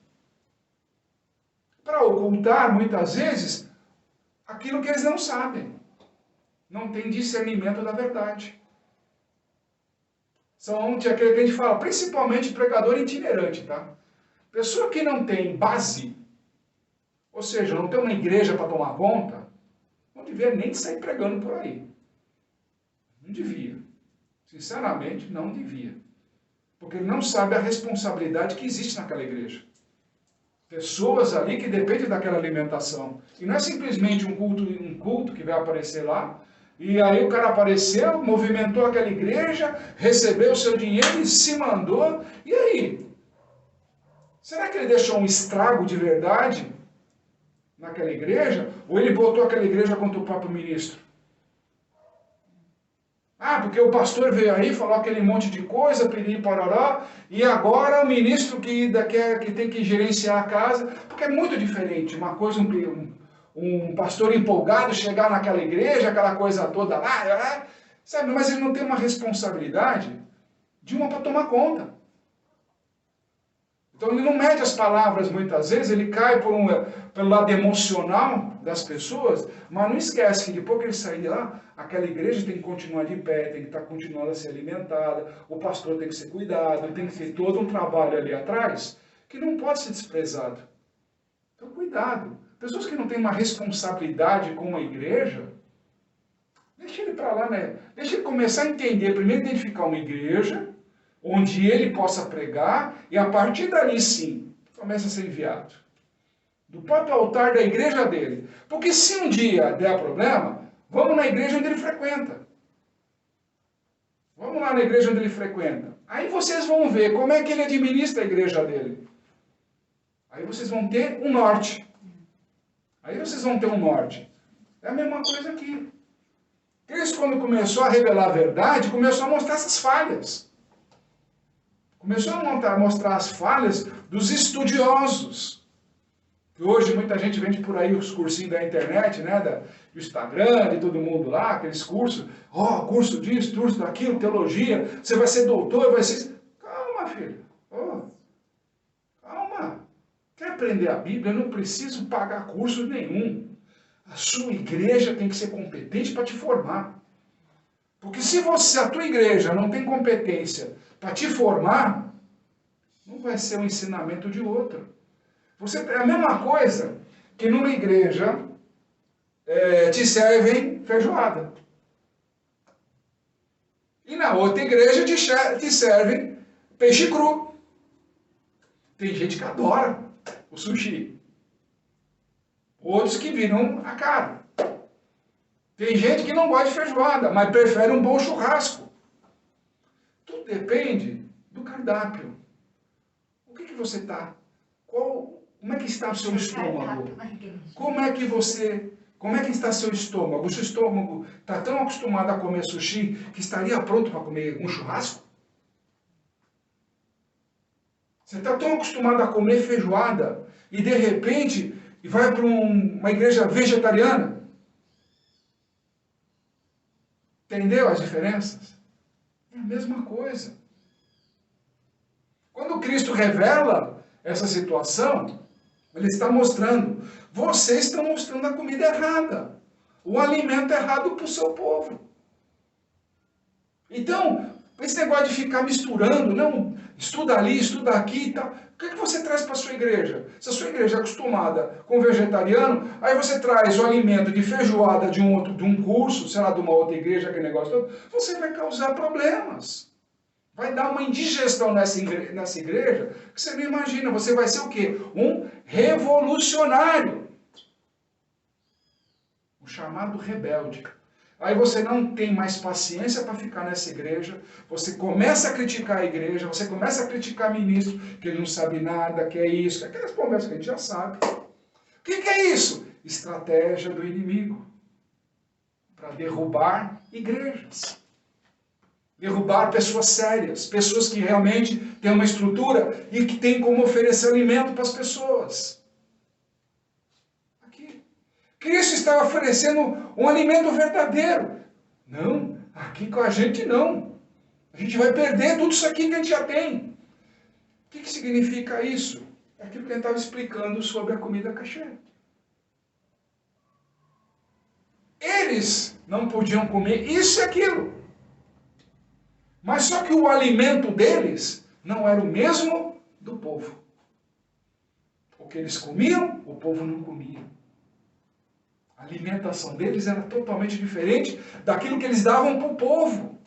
Para ocultar, muitas vezes, aquilo que eles não sabem. Não tem discernimento da verdade. São aquele que a gente fala, principalmente pregador itinerante, tá? Pessoa que não tem base, ou seja, não tem uma igreja para tomar conta, não devia nem sair pregando por aí. Não devia. Sinceramente, não devia. Porque ele não sabe a responsabilidade que existe naquela igreja. Pessoas ali que dependem daquela alimentação. E não é simplesmente um culto que vai aparecer lá, e aí o cara apareceu, movimentou aquela igreja, recebeu o seu dinheiro e se mandou. E aí? Será que ele deixou um estrago de verdade naquela igreja? Ou ele botou aquela igreja contra o próprio ministro? Ah, porque o pastor veio aí, falou aquele monte de coisa, piriri, pororó, e agora o ministro que tem que gerenciar a casa, porque é muito diferente. Uma coisa, um pastor empolgado chegar naquela igreja, aquela coisa toda lá, sabe? Mas ele não tem uma responsabilidade de uma para tomar conta. Então ele não mede as palavras muitas vezes, ele cai pelo lado emocional das pessoas, mas não esquece que depois que ele sair de lá, aquela igreja tem que continuar de pé, tem que estar continuando a ser alimentada, o pastor tem que ser cuidado, tem que ter todo um trabalho ali atrás que não pode ser desprezado. Então cuidado. Pessoas que não têm uma responsabilidade com a igreja, deixa ele para lá, né? Deixa ele começar a entender, primeiro identificar uma igreja, onde ele possa pregar, e a partir dali sim, começa a ser enviado. Do próprio altar da igreja dele. Porque se um dia der problema, vamos na igreja onde ele frequenta. Vamos lá na igreja onde ele frequenta. Aí vocês vão ver como é que ele administra a igreja dele. Aí vocês vão ter um norte. Aí vocês vão ter um norte. É a mesma coisa aqui. Cristo, quando começou a revelar a verdade, começou a mostrar essas falhas. Começou a mostrar as falhas dos estudiosos. Que hoje muita gente vende por aí os cursinhos da internet, né? Do Instagram, de todo mundo lá, aqueles cursos. Curso disso, curso daquilo, teologia. Você vai ser doutor, vai ser... Calma, filho. Calma. Quer aprender a Bíblia? Eu não preciso pagar curso nenhum. A sua igreja tem que ser competente para te formar. Porque se a tua igreja não tem competência para te formar, não vai ser um ensinamento de outro. É a mesma coisa que numa igreja te servem feijoada. E na outra igreja te servem peixe cru. Tem gente que adora o sushi. Outros que viram a cara. Tem gente que não gosta de feijoada, mas prefere um bom churrasco. Tudo depende do cardápio. O que você está? Como é que está o seu estômago? Como é que está seu estômago? O seu estômago está tão acostumado a comer sushi que estaria pronto para comer um churrasco? Você está tão acostumado a comer feijoada e de repente vai para uma igreja vegetariana? Entendeu as diferenças? É a mesma coisa. Quando Cristo revela essa situação, ele está mostrando, vocês estão mostrando a comida errada, o alimento errado para o seu povo. Então, esse negócio de ficar misturando, não, estuda ali, estuda aqui e tal, o que você traz para a sua igreja? Se a sua igreja é acostumada com vegetariano, aí você traz o alimento de feijoada de um curso, sei lá, de uma outra igreja, aquele negócio todo, você vai causar problemas. Vai dar uma indigestão nessa igreja que você não imagina. Você vai ser o quê? Um revolucionário. Um chamado rebelde. Aí você não tem mais paciência para ficar nessa igreja. Você começa a criticar a igreja. Você começa a criticar o ministro, que ele não sabe nada, que é isso, que é aquelas conversas que a gente já sabe. O que é isso? Estratégia do inimigo. Para derrubar igrejas. Derrubar pessoas sérias, pessoas que realmente têm uma estrutura e que têm como oferecer alimento para as pessoas. Aqui. Cristo está oferecendo um alimento verdadeiro. Não, aqui com a gente não. A gente vai perder tudo isso aqui que a gente já tem. O que significa isso? É aquilo que a gente estava explicando sobre a comida kosher. Eles não podiam comer isso e aquilo. Mas só que o alimento deles não era o mesmo do povo. O que eles comiam, o povo não comia. A alimentação deles era totalmente diferente daquilo que eles davam para o povo.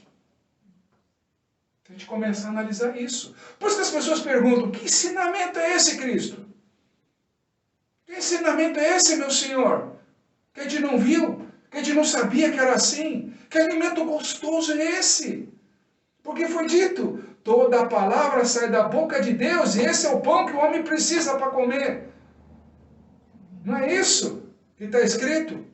A gente começa a analisar isso. Por isso que as pessoas perguntam, que ensinamento é esse, Cristo? Que ensinamento é esse, meu Senhor? Que a gente não viu? Que a gente não sabia que era assim? Que alimento gostoso é esse? Porque foi dito, toda a palavra sai da boca de Deus e esse é o pão que o homem precisa para comer. Não é isso que está escrito?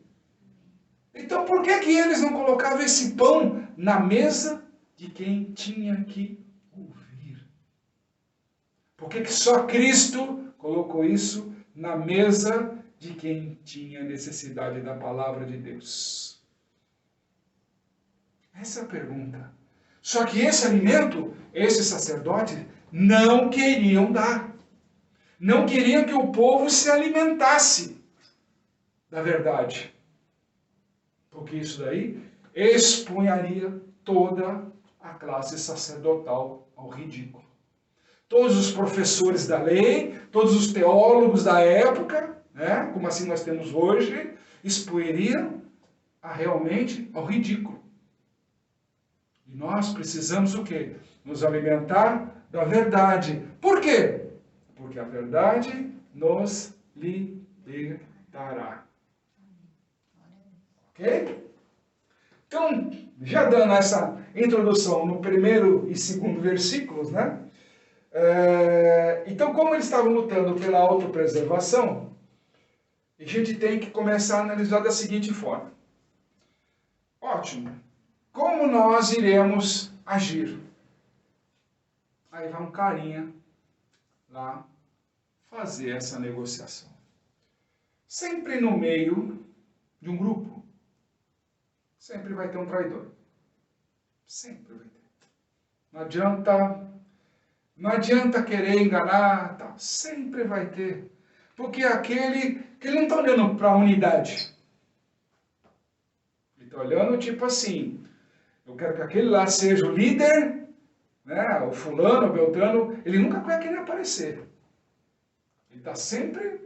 Então, Então por que que eles não colocavam esse pão na mesa de quem tinha que ouvir? Por que que só Cristo colocou isso na mesa de quem tinha necessidade da palavra de Deus? Essa é a pergunta. Só que esse alimento, esses sacerdotes não queriam dar. Não queriam que o povo se alimentasse da verdade. Porque isso daí expunharia toda a classe sacerdotal ao ridículo. Todos os professores da lei, todos os teólogos da época, né, como assim nós temos hoje, expunhariam realmente ao ridículo. E nós precisamos o quê? Nos alimentar da verdade. Por quê? Porque a verdade nos libertará. Ok? Então, já dando essa introdução no primeiro e segundo versículos, né? Então, como eles estavam lutando pela autopreservação, a gente tem que começar a analisar da seguinte forma. Ótimo. Como nós iremos agir? Aí vai um carinha lá fazer essa negociação. Sempre no meio de um grupo, sempre vai ter um traidor. Sempre vai ter. Não adianta querer enganar, tá? Sempre vai ter. Porque aquele que ele não está olhando para a unidade. Ele está olhando tipo assim, eu quero que aquele lá seja o líder, né? O fulano, o beltrano, ele nunca vai querer aparecer. Ele está sempre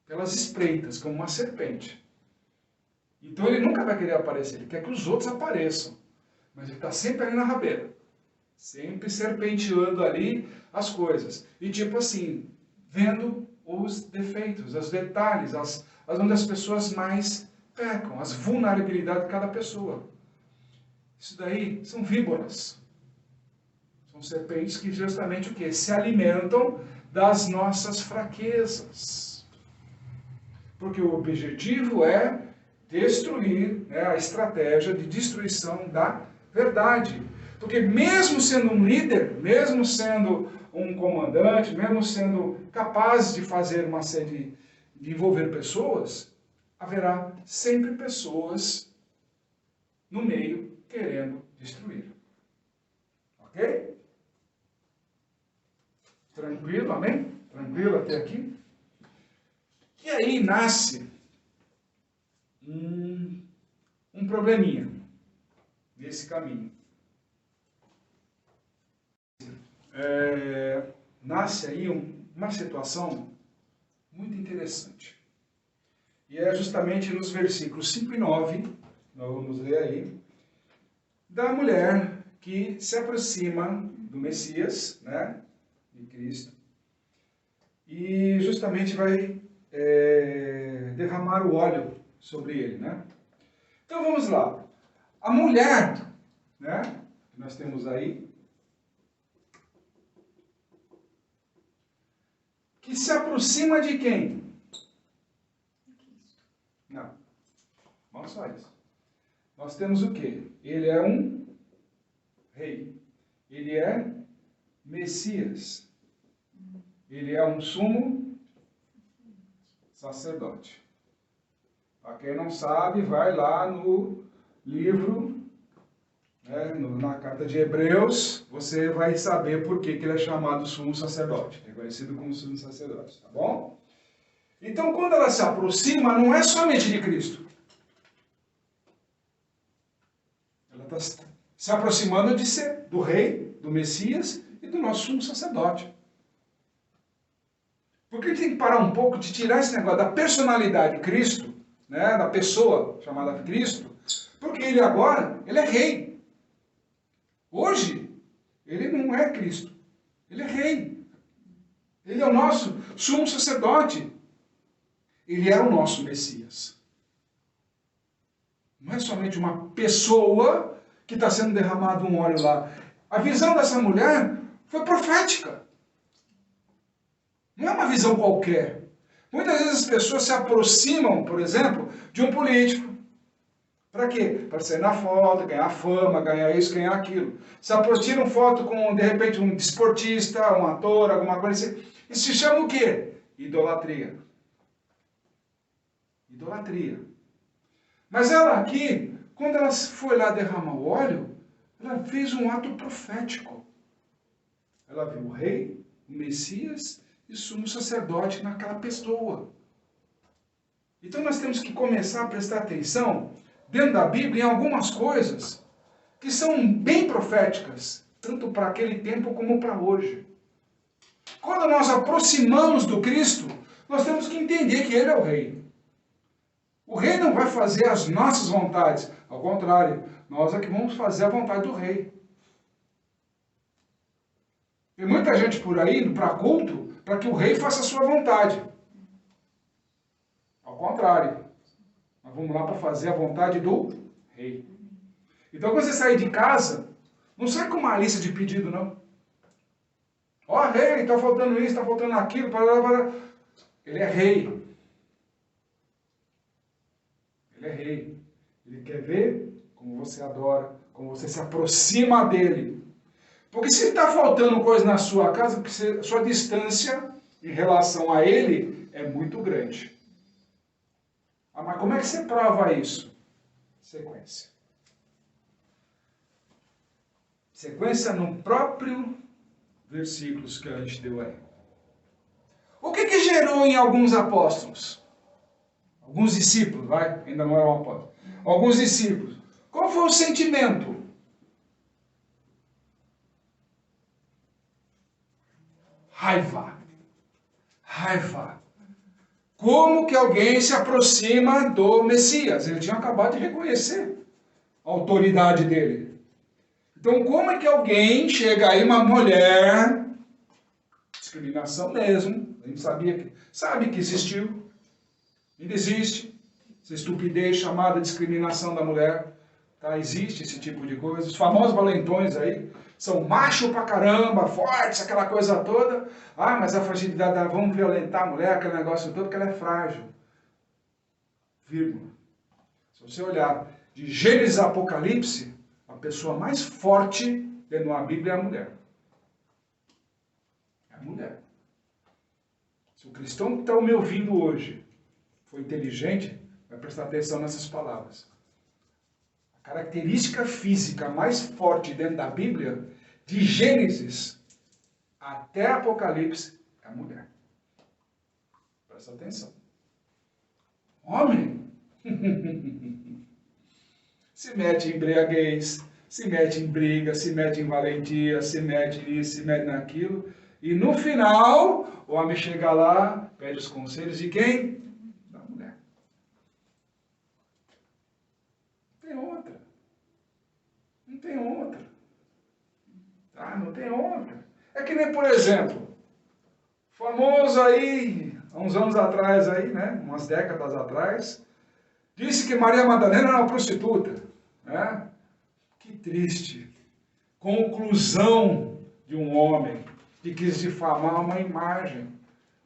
pelas espreitas, como uma serpente. Então ele nunca vai querer aparecer, ele quer que os outros apareçam. Mas ele está sempre ali na rabeira. Sempre serpenteando ali as coisas. E tipo assim, vendo os defeitos, os detalhes, onde as pessoas mais pecam, as vulnerabilidades de cada pessoa. Isso daí são víboras. São serpentes que justamente o quê? Se alimentam das nossas fraquezas. Porque o objetivo é destruir, né, a estratégia de destruição da verdade. Porque mesmo sendo um líder, mesmo sendo um comandante, mesmo sendo capaz de fazer uma série de envolver pessoas, haverá sempre pessoas no meio querendo destruir. Ok? Tranquilo, amém? Tranquilo até aqui? E aí nasce um probleminha nesse caminho. Nasce aí uma situação muito interessante. E é justamente nos versículos 5 e 9, nós vamos ler aí, da mulher que se aproxima do Messias, né, de Cristo, e justamente vai derramar o óleo sobre ele, né? Então vamos lá. A mulher, né, que nós temos aí, que se aproxima de quem? Não. Não só isso. Nós temos o quê? Ele é um rei. Ele é Messias. Ele é um sumo sacerdote. Para quem não sabe, vai lá no livro, né, na carta de Hebreus, você vai saber por que ele é chamado sumo sacerdote. É conhecido como sumo sacerdote, tá bom? Então, quando ela se aproxima, não é somente de Cristo. Ela está se aproximando de ser do rei, do Messias e do nosso sumo sacerdote. Porque a gente tem que parar um pouco de tirar esse negócio da personalidade de Cristo, né, da pessoa chamada Cristo, porque ele agora, ele é rei. Hoje, ele não é Cristo, ele é rei. Ele é o nosso sumo sacerdote. Ele é o nosso Messias. Não é somente uma pessoa que está sendo derramado um óleo lá. A visão dessa mulher foi profética. Não é uma visão qualquer. Muitas vezes as pessoas se aproximam, por exemplo, de um político. Para quê? Para sair na foto, ganhar fama, ganhar isso, ganhar aquilo. Tiram foto com, de repente, um desportista, um ator, alguma coisa assim. Isso se chama o quê? Idolatria. Idolatria. Mas ela aqui, quando ela foi lá derramar o óleo, ela fez um ato profético. Ela viu o rei, o Messias e o sumo sacerdote naquela pessoa. Então nós temos que começar a prestar atenção dentro da Bíblia em algumas coisas que são bem proféticas, tanto para aquele tempo como para hoje. Quando nós aproximamos do Cristo, nós temos que entender que Ele é o Rei. O Rei não vai fazer as nossas vontades, ao contrário, nós é que vamos fazer a vontade do Rei. Tem muita gente por aí indo para culto para que o Rei faça a sua vontade. Ao contrário, nós vamos lá para fazer a vontade do Rei. Então, quando você sair de casa, não sai com uma lista de pedido, não. Ó, Rei, está faltando isso, está faltando aquilo, para. Ele é Rei. Ele é Rei. Ele quer ver como você adora, como você se aproxima dele. Porque se está faltando coisa na sua casa, porque sua distância em relação a ele é muito grande. Ah, mas como é que você prova isso? Sequência. Sequência no próprio versículos que a gente deu aí. O que gerou em alguns apóstolos? Alguns discípulos, vai? Ainda não é um apóstolo. Alguns discípulos. Qual foi o sentimento? Raiva. Raiva. Como que alguém se aproxima do Messias? Ele tinha acabado de reconhecer a autoridade dele. Então, como é que alguém chega aí, uma mulher, discriminação mesmo, a gente sabe que existiu, ainda existe, essa estupidez chamada discriminação da mulher, tá? Existe esse tipo de coisa. Os famosos valentões aí são macho pra caramba, fortes, aquela coisa toda. Ah, mas a fragilidade dela, vamos violentar a mulher, aquele negócio todo, porque ela é frágil. Vírgula. Se você olhar de Gênesis a Apocalipse, a pessoa mais forte dentro da Bíblia é a mulher. É a mulher. Se o cristão que está me ouvindo hoje for inteligente, vai prestar atenção nessas palavras. A característica física mais forte dentro da Bíblia, de Gênesis até Apocalipse, é a mulher. Presta atenção. Homem se mete em embriaguez, se mete em briga, se mete em valentia, se mete nisso, se mete naquilo. E no final, o homem chega lá, pede os conselhos de quem? Da mulher. Não tem outra. Não tem outra. Tá? Não tem outra. É que nem, por exemplo, famoso aí, há uns anos atrás aí, né? Umas décadas atrás, disse que Maria Madalena era uma prostituta. Né? Que triste. Conclusão de um homem que quis difamar uma imagem,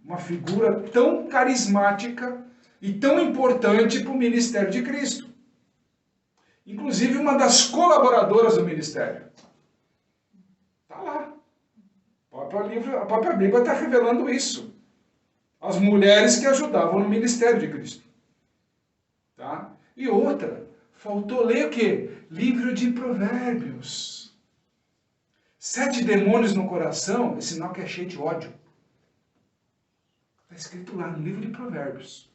uma figura tão carismática e tão importante para o ministério de Cristo. Inclusive uma das colaboradoras do ministério. Está lá. A própria Bíblia está revelando isso. As mulheres que ajudavam no ministério de Cristo. Tá? E outra, faltou ler o quê? Livro de Provérbios. 7 demônios no coração é sinal que é cheio de ódio. Está escrito lá no livro de Provérbios.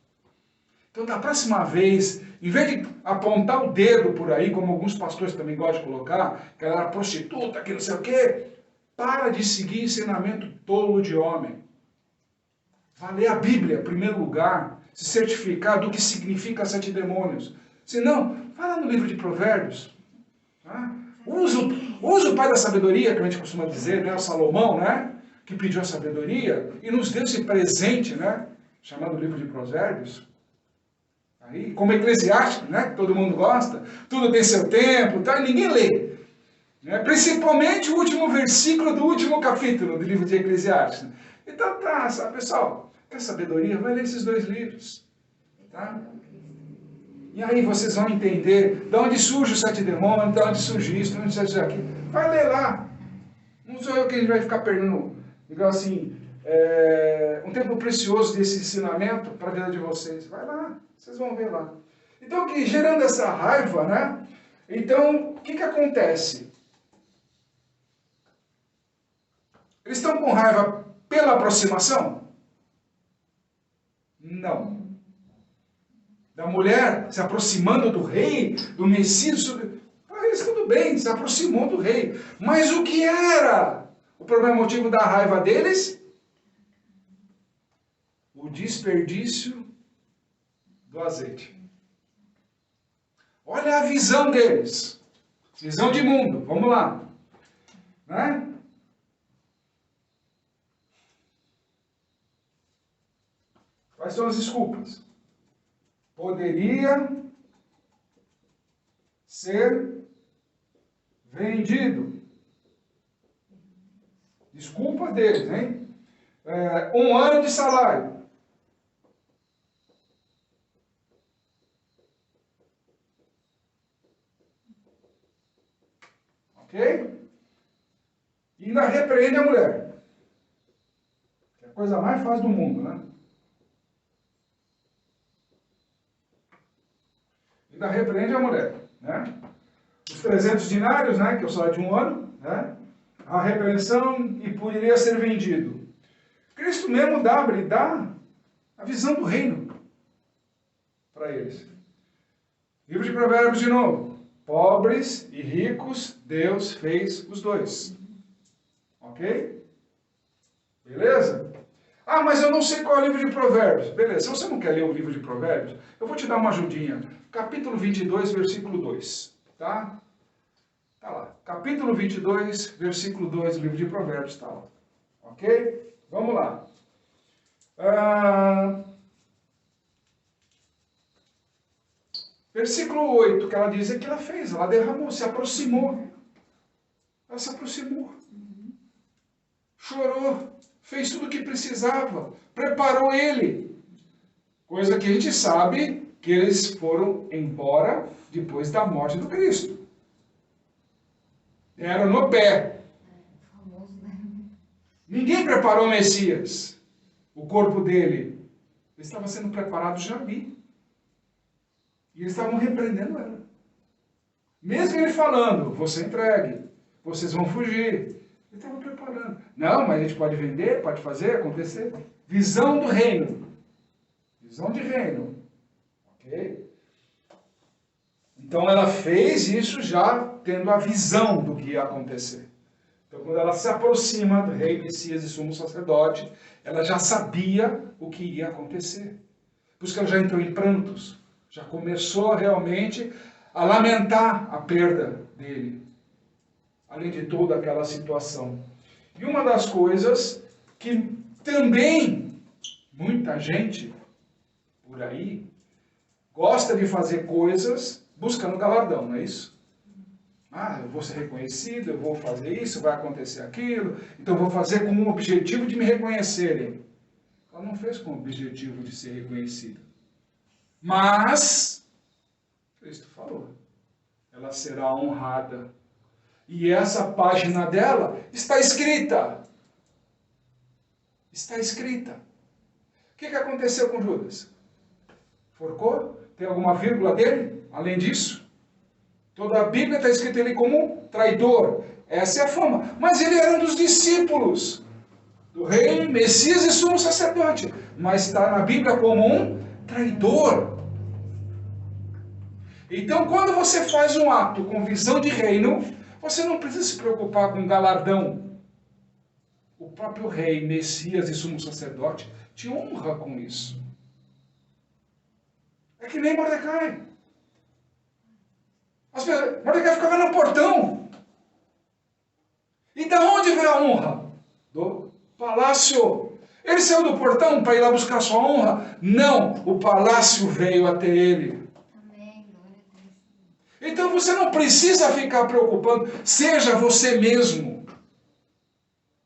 Então, da próxima vez, em vez de apontar o dedo por aí, como alguns pastores também gostam de colocar, que ela era prostituta, que não sei o quê, para de seguir ensinamento tolo de homem. Vá ler a Bíblia, em primeiro lugar, se certificar do que significa 7 demônios. Se não, vai lá no livro de Provérbios. Tá? Usa o pai da sabedoria, que a gente costuma dizer, né? O Salomão, né? Que pediu a sabedoria e nos deu esse presente, né? Chamado livro de Provérbios. Aí, como Eclesiastes, né? Que todo mundo gosta. Tudo tem seu tempo, tá? E ninguém lê. Né? Principalmente o último versículo do último capítulo do livro de Eclesiastes. Então tá, sabe, pessoal, quer sabedoria? Vai ler esses 2 livros. Tá? E aí vocês vão entender de onde surge os 7 demônios, de onde surge isso, de onde surge aquilo. Vai ler lá. Não sou eu que vai ficar perdendo, digamos assim, um tempo precioso desse ensinamento para a vida de vocês. Vai lá, vocês vão ver lá. Então, que gerando essa raiva, né? Então, o que acontece? Eles estão com raiva pela aproximação? Não. Da mulher se aproximando do rei, do Messias, para eles tudo bem, se aproximou do rei. Mas o que era o problema motivo da raiva deles? O desperdício do azeite. Olha a visão deles. Visão de mundo. Vamos lá. Né? Quais são as desculpas? Poderia ser vendido. Desculpa deles, hein? 1 ano de salário. Ok? E ainda repreende a mulher. Que é a coisa mais fácil do mundo, né? Ainda repreende a mulher, né? Os 300 dinários, né? Que é o salário de 1 ano, né? A repreensão e poderia ser vendido. Cristo mesmo dá a visão do reino para eles. Livro de Provérbios de novo. Pobres e ricos, Deus fez os dois. Ok? Beleza? Ah, mas eu não sei qual é o livro de Provérbios. Beleza, se você não quer ler o livro de Provérbios, eu vou te dar uma ajudinha. Capítulo 22, versículo 2. Tá? Tá lá. Capítulo 22, versículo 2 do livro de Provérbios está lá. Ok? Vamos lá. Versículo 8, que ela diz é que ela fez, ela derramou, se aproximou. Ela se aproximou. Chorou, fez tudo o que precisava, preparou ele. Coisa que a gente sabe que eles foram embora depois da morte do Cristo. Deram no pé. Ninguém preparou o Messias. O corpo dele. Ele estava sendo preparado já ali. E eles estavam repreendendo ela. Mesmo ele falando, você entregue, vocês vão fugir. Ele estava preparando. Não, mas a gente pode vender, pode fazer, acontecer. Visão do reino. Visão de reino. Ok? Então ela fez isso já tendo a visão do que ia acontecer. Então quando ela se aproxima do rei, Messias e sumo sacerdote, ela já sabia o que ia acontecer. Por isso que ela já entrou em prantos. Já começou realmente a lamentar a perda dele. Além de toda aquela situação. E uma das coisas que também muita gente por aí gosta de fazer coisas buscando galardão, não é isso? Ah, eu vou ser reconhecido, eu vou fazer isso, vai acontecer aquilo, então eu vou fazer com o objetivo de me reconhecerem. Ela não fez com o objetivo de ser reconhecida. Mas, Cristo falou, ela será honrada. E essa página dela está escrita. Está escrita. O que aconteceu com Judas? Forcou? Tem alguma vírgula dele? Além disso? Toda a Bíblia está escrita ele como um traidor. Essa é a fama. Mas ele era um dos discípulos do rei, Messias e sumo sacerdote. Mas está na Bíblia como um traidor. Então, quando você faz um ato com visão de reino, você não precisa se preocupar com galardão. O próprio rei, Messias e sumo sacerdote te honra com isso. É que nem Mordecai. Mordecai ficava no portão. E da onde veio a honra? Do palácio. Ele saiu do portão para ir lá buscar sua honra? Não, o palácio veio até ele. Então você não precisa ficar preocupando. Seja você mesmo.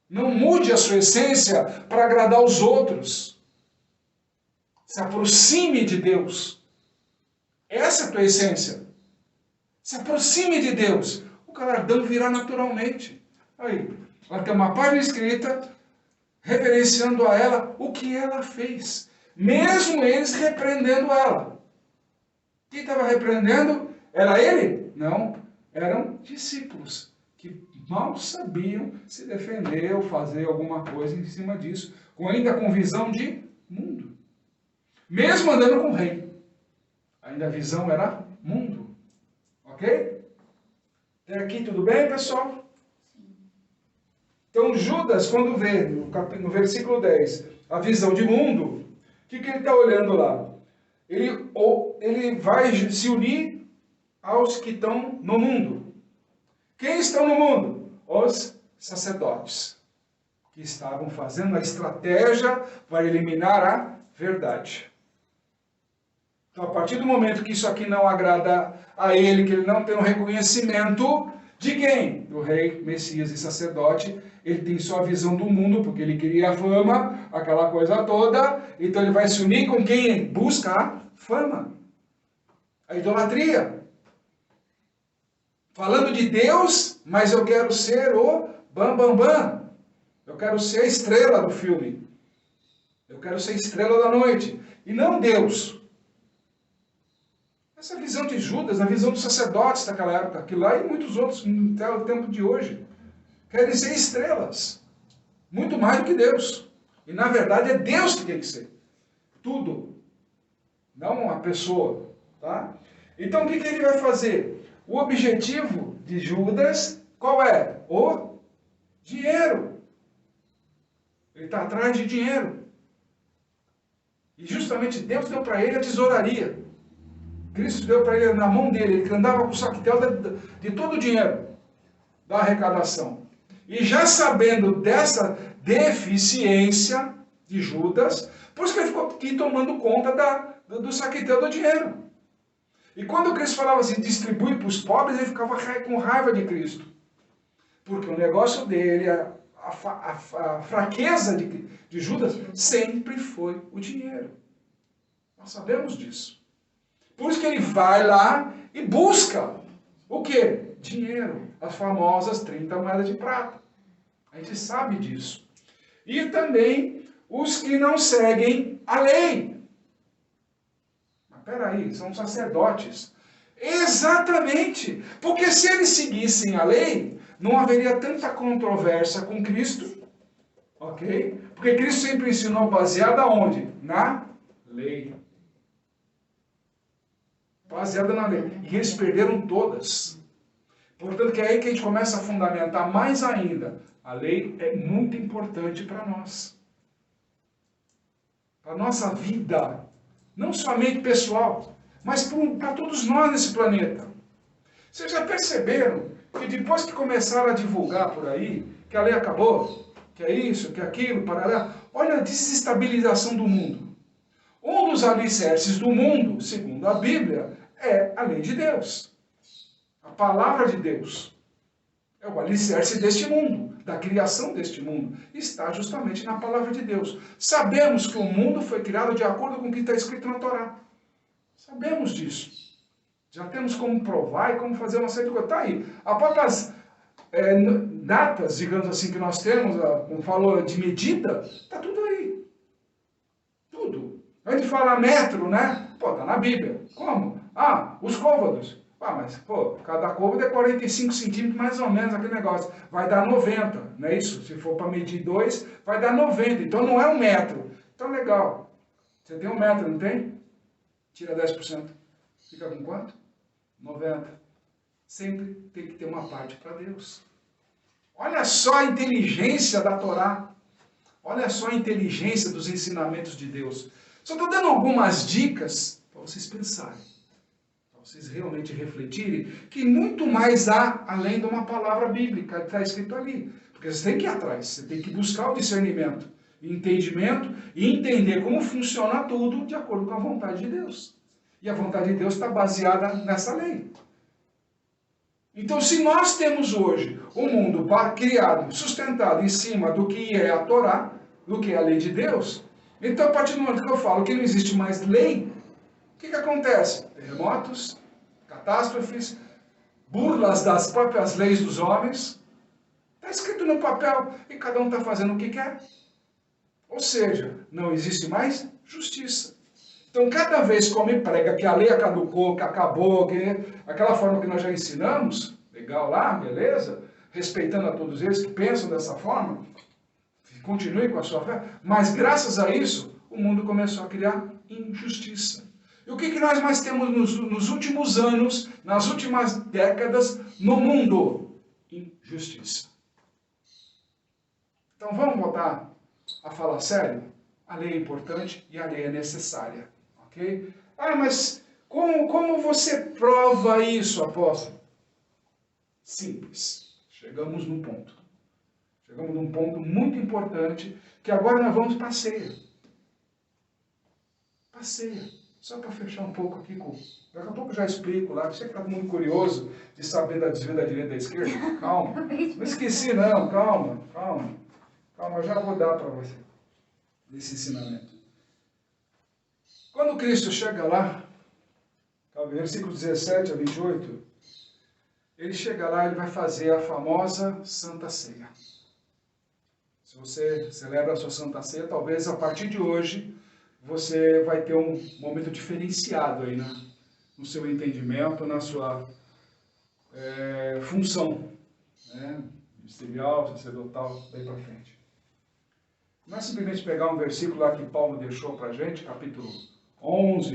Não mude a sua essência para agradar os outros. Se aproxime de Deus. Essa é a tua essência. Se aproxime de Deus. O galardão virá naturalmente. Aí, ela tem uma página escrita reverenciando a ela o que ela fez. Mesmo eles repreendendo ela. Quem estava repreendendo? Era ele? Não. Eram discípulos que mal sabiam se defender ou fazer alguma coisa em cima disso, ainda com visão de mundo. Mesmo andando com o rei, ainda a visão era mundo. Ok? Até aqui tudo bem, pessoal? Então Judas, quando vê no versículo 10 a visão de mundo, o que ele está olhando lá? Ele vai se unir aos que estão no mundo. Quem estão no mundo? Os sacerdotes, que estavam fazendo a estratégia para eliminar a verdade. Então, a partir do momento que isso aqui não agrada a ele, que ele não tem um reconhecimento de quem? Do rei, Messias e sacerdote, ele tem só a visão do mundo, porque ele queria a fama, aquela coisa toda, então ele vai se unir com quem busca a fama, a idolatria. Falando de Deus, mas eu quero ser o bam, bam, bam. Eu quero ser a estrela do filme. Eu quero ser a estrela da noite. E não Deus. Essa visão de Judas, a visão dos sacerdotes daquela época, aquilo lá e muitos outros no tempo de hoje, querem ser estrelas. Muito mais do que Deus. E na verdade é Deus que tem que ser. Tudo. Não a pessoa. Tá? Então o que ele vai fazer? O objetivo de Judas, qual é? O dinheiro. Ele está atrás de dinheiro. E justamente Deus deu para ele a tesouraria. Cristo deu para ele na mão dele. Ele andava com o saquetel de todo o dinheiro da arrecadação. E já sabendo dessa deficiência de Judas, por isso que ele ficou aqui tomando conta do saquetel do dinheiro. E quando Cristo falava assim, distribui para os pobres, ele ficava com raiva de Cristo. Porque o negócio dele, a fraqueza de Judas, sempre foi o dinheiro. Nós sabemos disso. Por isso que ele vai lá e busca o quê? Dinheiro. As famosas 30 moedas de prata. A gente sabe disso. E também os que não seguem a lei. Peraí, são sacerdotes. Exatamente. Porque se eles seguissem a lei, não haveria tanta controvérsia com Cristo. Ok? Porque Cristo sempre ensinou baseado aonde? Na lei. Baseada na lei. E eles perderam todas. Portanto, que é aí que a gente começa a fundamentar mais ainda. A lei é muito importante para nós. Para a nossa vida. Não somente pessoal, mas para todos nós nesse planeta. Vocês já perceberam que depois que começaram a divulgar por aí, que a lei acabou, que é isso, que é aquilo, parará, olha a desestabilização do mundo. Um dos alicerces do mundo, segundo a Bíblia, é a lei de Deus. A palavra de Deus. É o alicerce deste mundo. Da criação deste mundo, está justamente na palavra de Deus. Sabemos que o mundo foi criado de acordo com o que está escrito na Torá. Sabemos disso. Já temos como provar e como fazer uma série de coisas. Está aí. As próprias datas, digamos assim, que nós temos, como falou, de medida, está tudo aí. Tudo. A gente fala metro, né? Pô, está na Bíblia. Como? Os côvados. Mas, pô, cada côvado é 45 centímetros, mais ou menos, aquele negócio. Vai dar 90, não é isso? Se for para medir 2, vai dar 90. Então não é 1 metro. Então, legal. Você tem 1 metro, não tem? Tira 10%. Fica com quanto? 90. Sempre tem que ter uma parte para Deus. Olha só a inteligência da Torá. Olha só a inteligência dos ensinamentos de Deus. Só estou dando algumas dicas para vocês pensarem. Vocês realmente refletirem, que muito mais há além de uma palavra bíblica que está escrito ali. Porque você tem que ir atrás, você tem que buscar o discernimento, entendimento e entender como funciona tudo de acordo com a vontade de Deus. E a vontade de Deus está baseada nessa lei. Então, se nós temos hoje um mundo criado, sustentado em cima do que é a Torá, do que é a lei de Deus, então a partir do momento que eu falo que não existe mais lei, que acontece? Terremotos, catástrofes, burlas das próprias leis dos homens. Está escrito no papel e cada um está fazendo o que quer. Ou seja, não existe mais justiça. Então, cada vez que o homem prega que a lei caducou, que acabou, que aquela forma que nós já ensinamos, legal lá, beleza, respeitando a todos eles que pensam dessa forma, continue com a sua fé, mas graças a isso, o mundo começou a criar injustiça. E o que nós mais temos nos últimos anos, nas últimas décadas, no mundo? Injustiça. Então vamos voltar a falar sério? A lei é importante e a lei é necessária. Ok? Ah, mas como você prova isso, apóstolo? Simples. Chegamos num ponto. Chegamos num ponto muito importante, que agora nós vamos para a ceia. Para a ceia. Só para fechar um pouco aqui, daqui a pouco eu já explico lá. Você que está muito curioso de saber da desvio da direita e da esquerda? Calma. Não esqueci não, calma. Calma, eu já vou dar para você esse ensinamento. Quando Cristo chega lá, versículo 17 a 28, ele chega lá e ele vai fazer a famosa Santa Ceia. Se você celebra a sua Santa Ceia, talvez a partir de hoje você vai ter um momento diferenciado aí no seu entendimento, na sua função, né, ministerial, sacerdotal, daí para frente. Não é simplesmente pegar um versículo lá que Paulo deixou para a gente, capítulo 11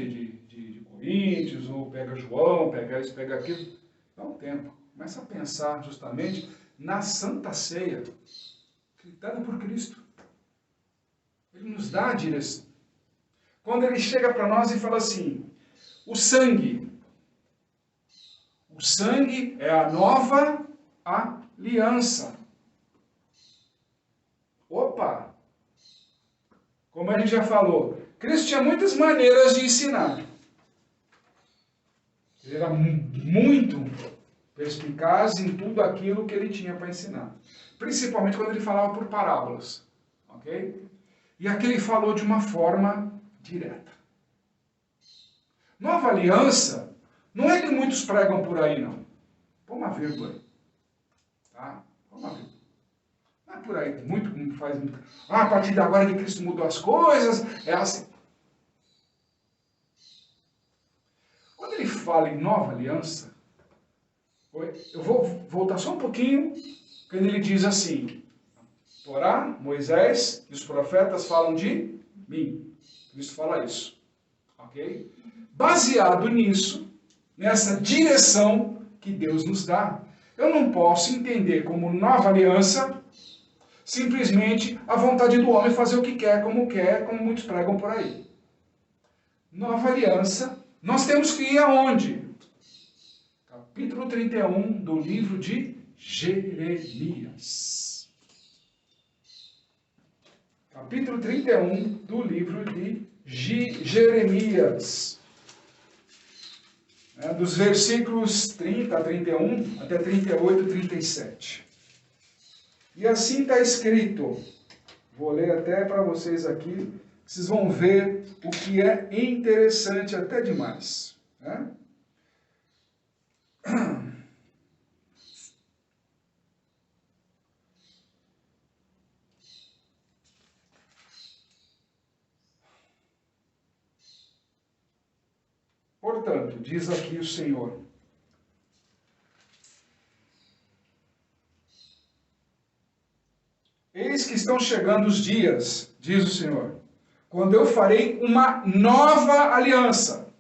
de Coríntios, ou pega João, pega isso, pega aquilo. Dá um tempo. Começa a pensar justamente na Santa Ceia, dada por Cristo. Ele nos dá a direção. Quando ele chega para nós e fala assim, o sangue é a nova aliança. Opa! Como a gente já falou, Cristo tinha muitas maneiras de ensinar. Ele era muito perspicaz em tudo aquilo que ele tinha para ensinar. Principalmente quando ele falava por parábolas. Ok? E aqui ele falou de uma forma direta. Nova aliança não é que muitos pregam por aí, não. Põe uma vírgula aí. Tá? Põe uma vírgula. Não é por aí. Muito faz muito. Ah, a partir de agora que Cristo mudou as coisas, é assim. Quando ele fala em nova aliança, eu vou voltar só um pouquinho, quando ele diz assim, Torá, Moisés e os profetas falam de mim. Cristo fala isso. Ok? Baseado nisso, nessa direção que Deus nos dá, eu não posso entender como nova aliança simplesmente a vontade do homem fazer o que quer, como muitos pregam por aí. Nova aliança, nós temos que ir aonde? Capítulo 31 do livro de Jeremias. Capítulo 31 do livro de Jeremias. Dos versículos 30 a 31 até 38 e 37. E assim está escrito. Vou ler até para vocês aqui. Vocês vão ver o que é interessante até demais. Né? Portanto, diz aqui o Senhor, eis que estão chegando os dias, diz o Senhor, quando eu farei uma nova aliança.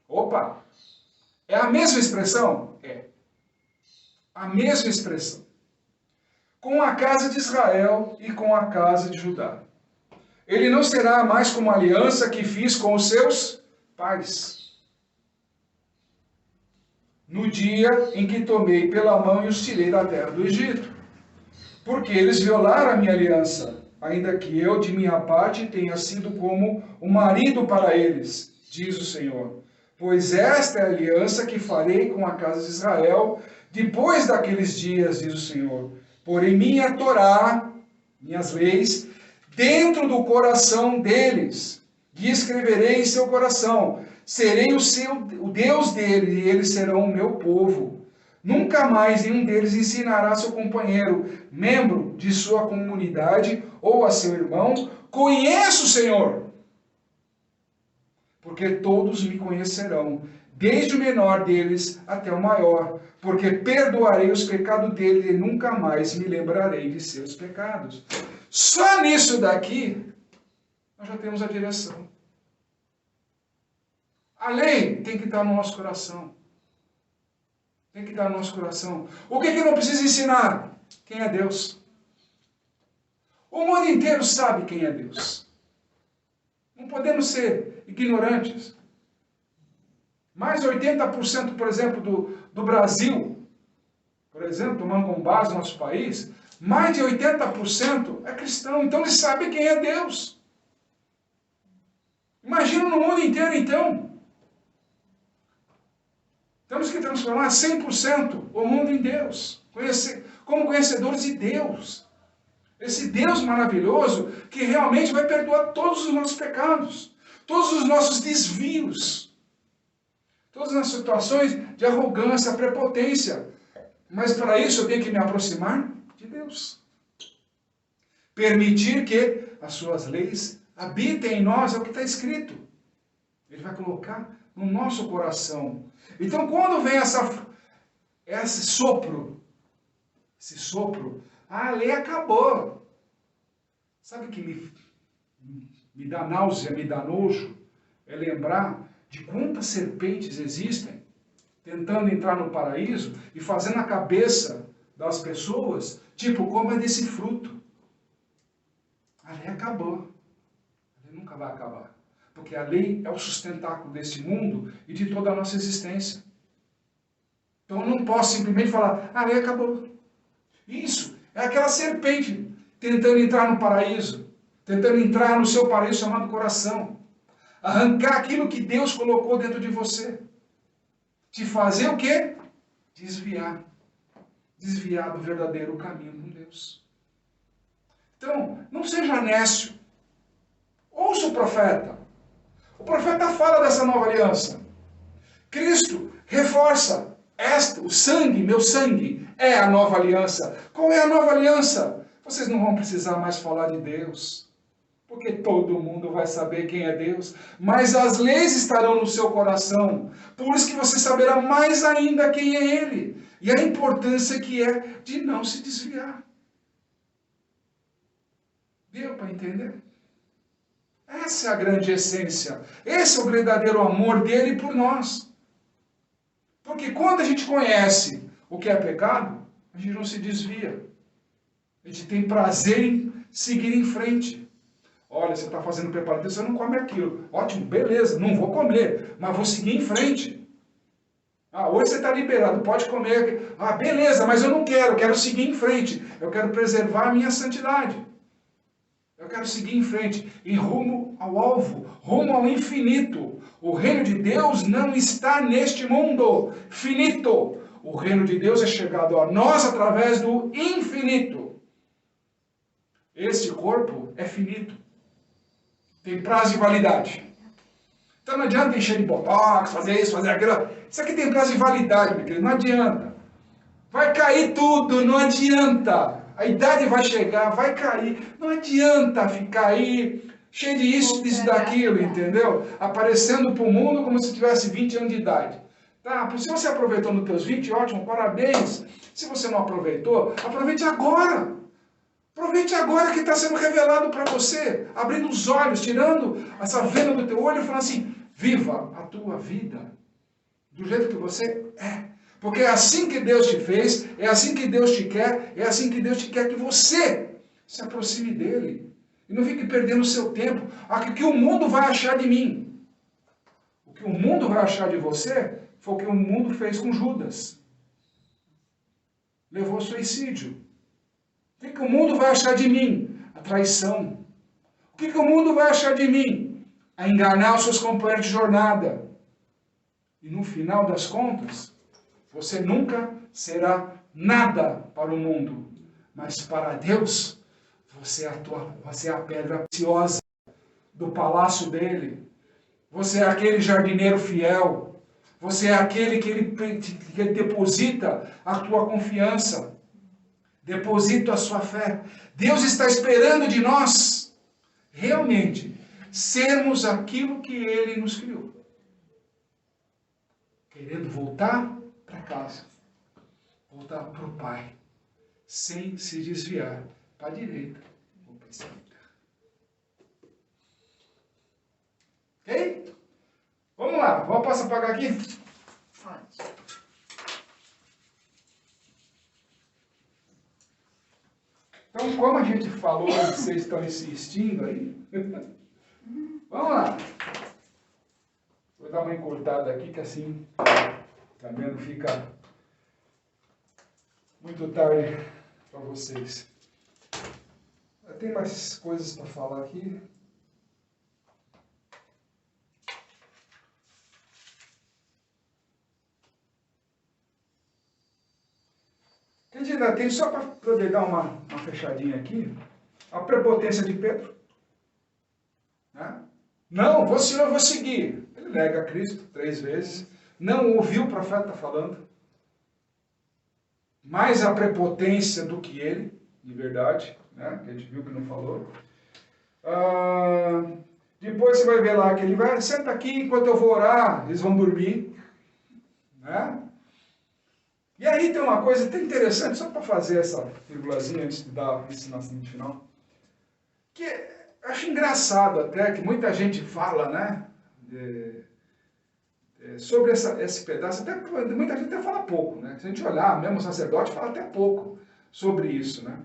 Opa! É a mesma expressão? É. A mesma expressão. Com a casa de Israel e com a casa de Judá. Ele não será mais como a aliança que fiz com os seus pais. No dia em que tomei pela mão e os tirei da terra do Egito. Porque eles violaram a minha aliança, ainda que eu, de minha parte, tenha sido como um marido para eles, diz o Senhor. Pois esta é a aliança que farei com a casa de Israel, depois daqueles dias, diz o Senhor. Porém minha Torá, minhas leis, dentro do coração deles, e escreverei em seu coração, serei o Deus dele e eles serão o meu povo. Nunca mais nenhum deles ensinará a seu companheiro, membro de sua comunidade ou a seu irmão, conheço o Senhor. Porque todos me conhecerão, desde o menor deles até o maior, porque perdoarei os pecados dele e nunca mais me lembrarei de seus pecados. Só nisso daqui, nós já temos a direção. A lei tem que estar no nosso coração. Tem que estar no nosso coração. O que não precisa ensinar? Quem é Deus? O mundo inteiro sabe quem é Deus. Não podemos ser ignorantes. Mais de 80%, por exemplo, do Brasil, por exemplo, tomando como base o nosso país, mais de 80% é cristão. Então eles sabem quem é Deus. Imagina no mundo inteiro, então. Temos que transformar 100% o mundo em Deus. Como conhecedores de Deus. Esse Deus maravilhoso que realmente vai perdoar todos os nossos pecados. Todos os nossos desvios. Todas as situações de arrogância, prepotência. Mas para isso eu tenho que me aproximar de Deus. Permitir que as suas leis habitem em nós, é o que está escrito. Ele vai colocar no nosso coração. Então quando vem esse sopro, a lei acabou. Sabe o que me dá náusea, me dá nojo? É lembrar de quantas serpentes existem tentando entrar no paraíso e fazendo a cabeça das pessoas, tipo, coma desse fruto. A lei acabou. A lei nunca vai acabar. Porque a lei é o sustentáculo deste mundo e de toda a nossa existência. Então eu não posso simplesmente falar, a lei acabou. Isso é aquela serpente tentando entrar no paraíso, tentando entrar no seu paraíso chamado coração. Arrancar aquilo que Deus colocou dentro de você. Te fazer o quê? Desviar. Desviar do verdadeiro caminho com Deus. Então, não seja nécio. Ouça o profeta. O profeta fala dessa nova aliança. Cristo reforça o sangue, meu sangue, é a nova aliança. Qual é a nova aliança? Vocês não vão precisar mais falar de Deus. Porque todo mundo vai saber quem é Deus. Mas as leis estarão no seu coração. Por isso que você saberá mais ainda quem é Ele. E a importância que é de não se desviar. Deu para entender? Essa é a grande essência. Esse é o verdadeiro amor dele por nós. Porque quando a gente conhece o que é pecado, a gente não se desvia. A gente tem prazer em seguir em frente. Olha, você está fazendo preparativo, você não come aquilo. Ótimo, beleza, não vou comer, mas vou seguir em frente. Hoje você está liberado, pode comer. Beleza, mas eu não quero seguir em frente. Eu quero preservar a minha santidade. Eu quero seguir em frente, em rumo ao alvo, rumo ao infinito. O reino de Deus não está neste mundo finito. O reino de Deus é chegado a nós através do infinito. Este corpo é finito. Tem prazo de validade. Então não adianta encher de botox, fazer isso, fazer aquilo. Isso aqui tem prazo de validade, meu querido. Não adianta. Vai cair tudo, não adianta. A idade vai chegar, vai cair. Não adianta ficar aí cheio de isso, disso, daquilo, entendeu? Aparecendo para o mundo como se tivesse 20 anos de idade. Tá? Se você aproveitou nos teus 20, ótimo, parabéns. Se você não aproveitou, aproveite agora. Aproveite agora que está sendo revelado para você. Abrindo os olhos, tirando essa venda do teu olho e falando assim, viva a tua vida do jeito que você é. Porque é assim que Deus te fez, é assim que Deus te quer, é assim que Deus te quer que você se aproxime dele. E não fique perdendo o seu tempo. O que o mundo vai achar de mim? O que o mundo vai achar de você foi o que o mundo fez com Judas. Levou ao suicídio. O que o mundo vai achar de mim? A traição. O que o mundo vai achar de mim? A enganar os seus companheiros de jornada. E no final das contas, você nunca será nada para o mundo. Mas para Deus, você é a pedra preciosa do palácio dele. Você é aquele jardineiro fiel. Você é aquele que ele deposita a tua confiança. Deposita a sua fé. Deus está esperando de nós, realmente, sermos aquilo que Ele nos criou. Querendo voltar para casa. Voltar para o Pai. Sem se desviar para a direita ou para a esquerda. Ok? Vamos lá, posso apagar aqui? Pode. Então, como a gente falou, vocês estão insistindo aí, vamos lá. Vou dar uma encurtada aqui, que assim também não fica muito tarde para vocês. Tem mais coisas para falar aqui. Ainda tem, só para poder dar uma fechadinha aqui, a prepotência de Pedro. Né? Não, Senhor, eu vou seguir. Ele nega Cristo 3 vezes. Não ouviu o profeta falando. Mais a prepotência do que ele, de verdade. Né? Que a gente viu que não falou. Depois você vai ver lá que ele vai, senta aqui enquanto eu vou orar. Eles vão dormir. Né? E aí tem uma coisa até interessante, só para fazer essa vírgulazinha antes de dar o ensinamento final, que eu acho engraçado até, que muita gente fala, né, sobre esse pedaço, até muita gente até fala pouco, né, se a gente olhar, mesmo o sacerdote fala até pouco sobre isso, né.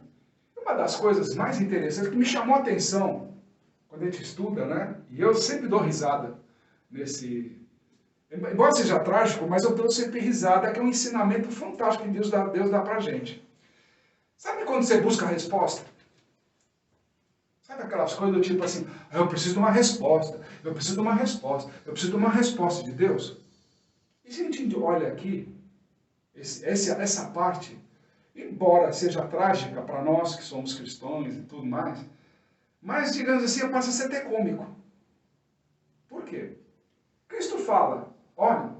Uma das coisas mais interessantes que me chamou a atenção, quando a gente estuda, né, e eu sempre dou risada nesse... Embora seja trágico, mas eu dou sempre risada, que é um ensinamento fantástico que Deus dá pra gente. Sabe quando você busca a resposta? Sabe aquelas coisas do tipo assim, eu preciso de uma resposta, eu preciso de uma resposta, eu preciso de uma resposta de Deus? E se a gente olha aqui, essa parte, embora seja trágica para nós que somos cristãos e tudo mais, mas, digamos assim, passa a ser até cômico. Por quê? Cristo fala, olha,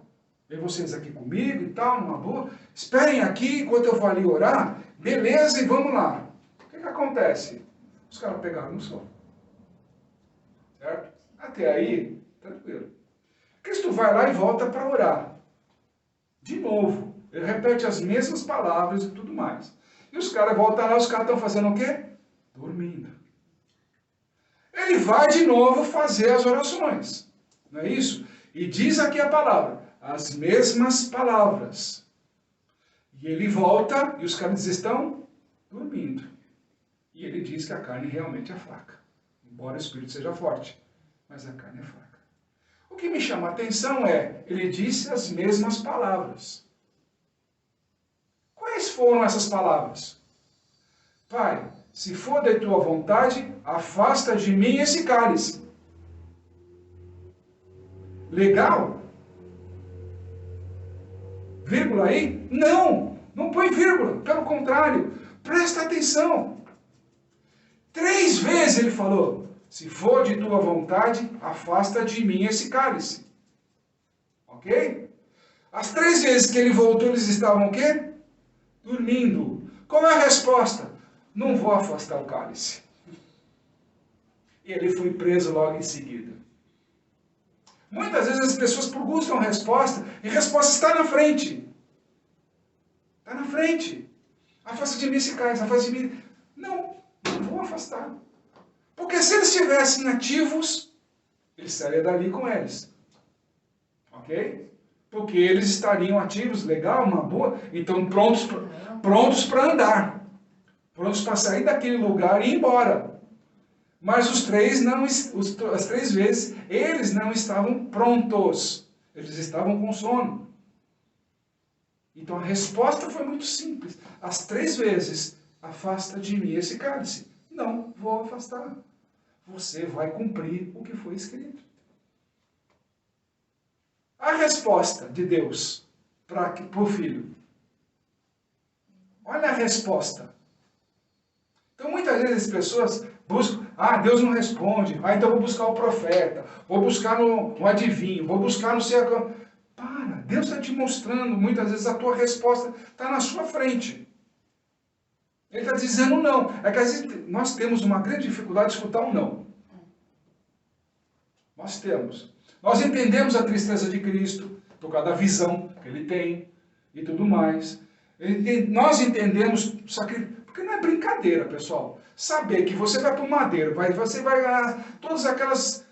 vem vocês aqui comigo e tal, numa boa, esperem aqui enquanto eu vou ali orar, beleza, e vamos lá. O que acontece? Os caras pegaram no sono. Certo? Até aí, tranquilo. Cristo vai lá e volta para orar. De novo, ele repete as mesmas palavras e tudo mais. E os caras voltam lá, os caras estão fazendo o quê? Dormindo. Ele vai de novo fazer as orações. Não é isso? E diz aqui a palavra, as mesmas palavras. E ele volta e os caras estão dormindo. E ele diz que a carne realmente é fraca. Embora o espírito seja forte, mas a carne é fraca. O que me chama a atenção é, ele disse as mesmas palavras. Quais foram essas palavras? Pai, se for da tua vontade, afasta de mim esse cálice. Legal? Vírgula aí? Não, não põe vírgula, pelo contrário, presta atenção. 3 vezes ele falou, se for de tua vontade, afasta de mim esse cálice. Ok? As 3 vezes que ele voltou, eles estavam o quê? Dormindo. Qual é a resposta? Não vou afastar o cálice. E ele foi preso logo em seguida. Muitas vezes as pessoas buscam resposta e a resposta está na frente. Está na frente. Afasta de mim esse cálice, afasta de mim. Não vou afastar. Porque se eles estivessem ativos, ele estaria dali com eles. Ok? Porque eles estariam ativos, legal, uma boa, então prontos para andar. Prontos para sair daquele lugar e ir embora. Mas as 3 vezes, eles não estavam prontos. Eles estavam com sono. Então a resposta foi muito simples. As 3 vezes, afasta de mim esse cálice. Não vou afastar. Você vai cumprir o que foi escrito. A resposta de Deus para o filho. Olha a resposta. Então muitas vezes as pessoas buscam, Ah, Deus não responde. Ah, então vou buscar o profeta. Vou buscar no adivinho. Vou buscar no sei. Para. Deus está te mostrando. Muitas vezes a tua resposta está na sua frente. Ele está dizendo não. É que às vezes nós temos uma grande dificuldade de escutar um não. Nós temos. Nós entendemos a tristeza de Cristo, por causa da visão que ele tem e tudo mais. Nós entendemos, só que, porque não é brincadeira, pessoal. Saber que você vai para o madeiro, você vai ganhar todas aquelas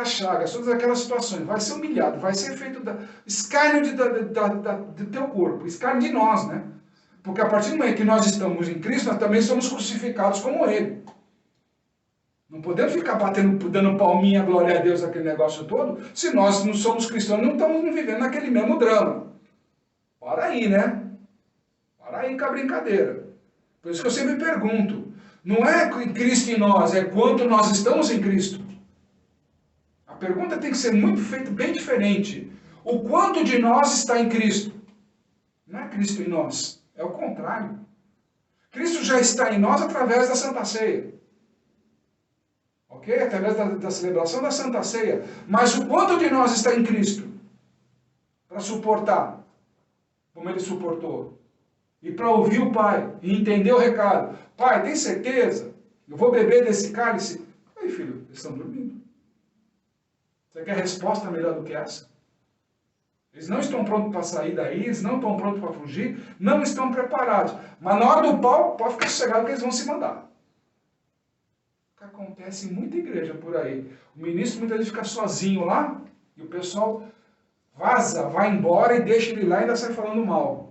chagas, todas aquelas situações, vai ser humilhado, vai ser feito escárnio do teu corpo, escárnio de nós, né? Porque a partir do momento que nós estamos em Cristo, nós também somos crucificados como Ele. Não podemos ficar dando palminha, glória a Deus, aquele negócio todo, se nós não somos cristãos, não estamos vivendo naquele mesmo drama. Para aí, né? Para aí com a brincadeira. Por isso que eu sempre pergunto, não é Cristo em nós, é quanto nós estamos em Cristo. A pergunta tem que ser muito feita bem diferente. O quanto de nós está em Cristo? Não é Cristo em nós, é o contrário. Cristo já está em nós através da Santa Ceia. Ok? Através da celebração da Santa Ceia. Mas o quanto de nós está em Cristo? Para suportar, como ele suportou. E para ouvir o Pai, e entender o recado. Pai, tem certeza? Eu vou beber desse cálice? Aí, filho, eles estão dormindo. Você quer resposta melhor do que essa? Eles não estão prontos para sair daí, eles não estão prontos para fugir, não estão preparados. Mas na hora do pau, pode ficar sossegado que eles vão se mandar. O que acontece em muita igreja por aí. O ministro muitas vezes fica sozinho lá, e o pessoal vaza, vai embora e deixa ele lá e ainda sai falando mal.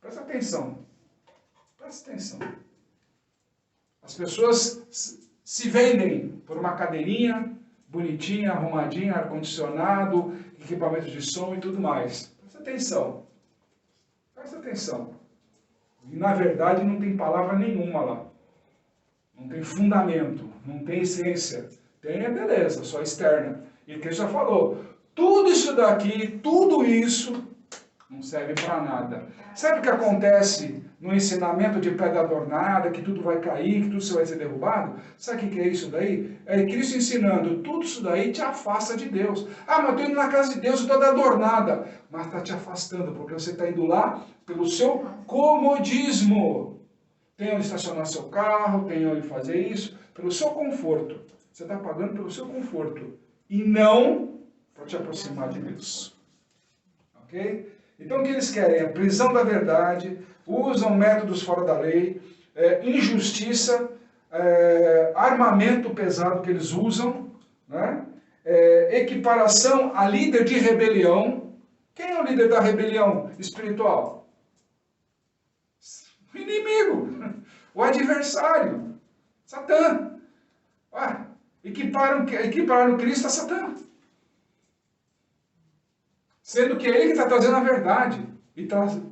Presta atenção. Presta atenção. As pessoas se vendem por uma cadeirinha bonitinha, arrumadinha, ar-condicionado, equipamento de som e tudo mais. Presta atenção. Presta atenção. E na verdade não tem palavra nenhuma lá. Não tem fundamento, não tem essência. Tem é beleza, só externa. E que já falou, tudo isso daqui, tudo isso não serve para nada. Sabe o que acontece no ensinamento de pedra adornada, que tudo vai cair, que tudo vai ser derrubado? Sabe o que é isso daí? É Cristo ensinando, tudo isso daí te afasta de Deus. Ah, mas eu estou indo na casa de Deus, toda adornada. Mas está te afastando, porque você está indo lá pelo seu comodismo. Tem onde estacionar seu carro, tem onde fazer isso, pelo seu conforto. Você está pagando pelo seu conforto. E não para te aproximar de Deus. Ok? Então o que eles querem? A prisão da verdade, usam métodos fora da lei, injustiça, armamento pesado que eles usam, né? Equiparação a líder de rebelião. Quem é o líder da rebelião espiritual? O inimigo, o adversário, Satã. Equiparam Cristo a Satã. Sendo que é ele que está trazendo a verdade. E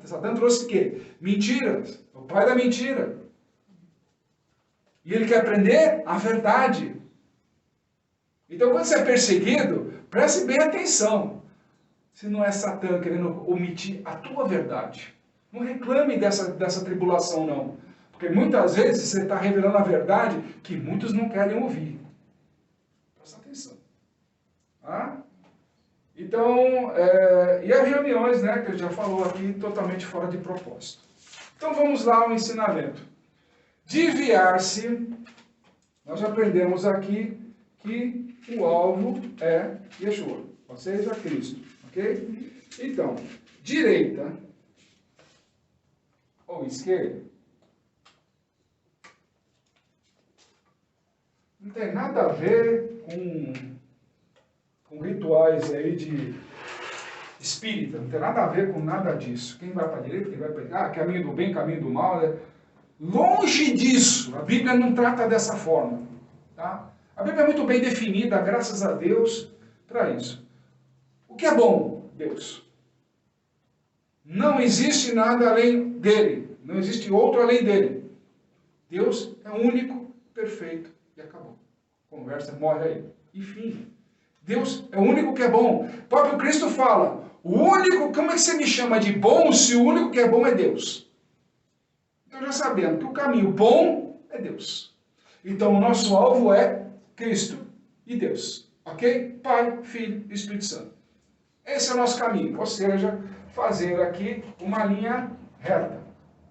Satã trouxe o quê? Mentiras. O pai da mentira. E ele quer aprender a verdade. Então, quando você é perseguido, preste bem atenção. Se não é Satã querendo omitir a tua verdade. Não reclame dessa tribulação, não. Porque muitas vezes você está revelando a verdade que muitos não querem ouvir. Presta atenção. Tá? Então, e as reuniões, né, que ele já falou aqui, totalmente fora de propósito. Então vamos lá ao ensinamento. Desviar-se, nós aprendemos aqui que o alvo é Yeshua, ou seja, Cristo, ok? Então, direita ou esquerda, não tem nada a ver com rituais aí de espírita, não tem nada a ver com nada disso. Quem vai para a direita, quem vai para caminho do bem, caminho do mal, né? Longe disso, a Bíblia não trata dessa forma. Tá? A Bíblia é muito bem definida, graças a Deus, para isso. O que é bom? Deus. Não existe nada além dele, não existe outro além dele. Deus é único, perfeito e acabou. Conversa, morre aí. Enfim. Deus é o único que é bom. O próprio Cristo fala, como é que você me chama de bom se o único que é bom é Deus? Então já sabendo que o caminho bom é Deus. Então, o nosso alvo é Cristo e Deus. Ok? Pai, Filho e Espírito Santo. Esse é o nosso caminho. Ou seja, fazer aqui uma linha reta.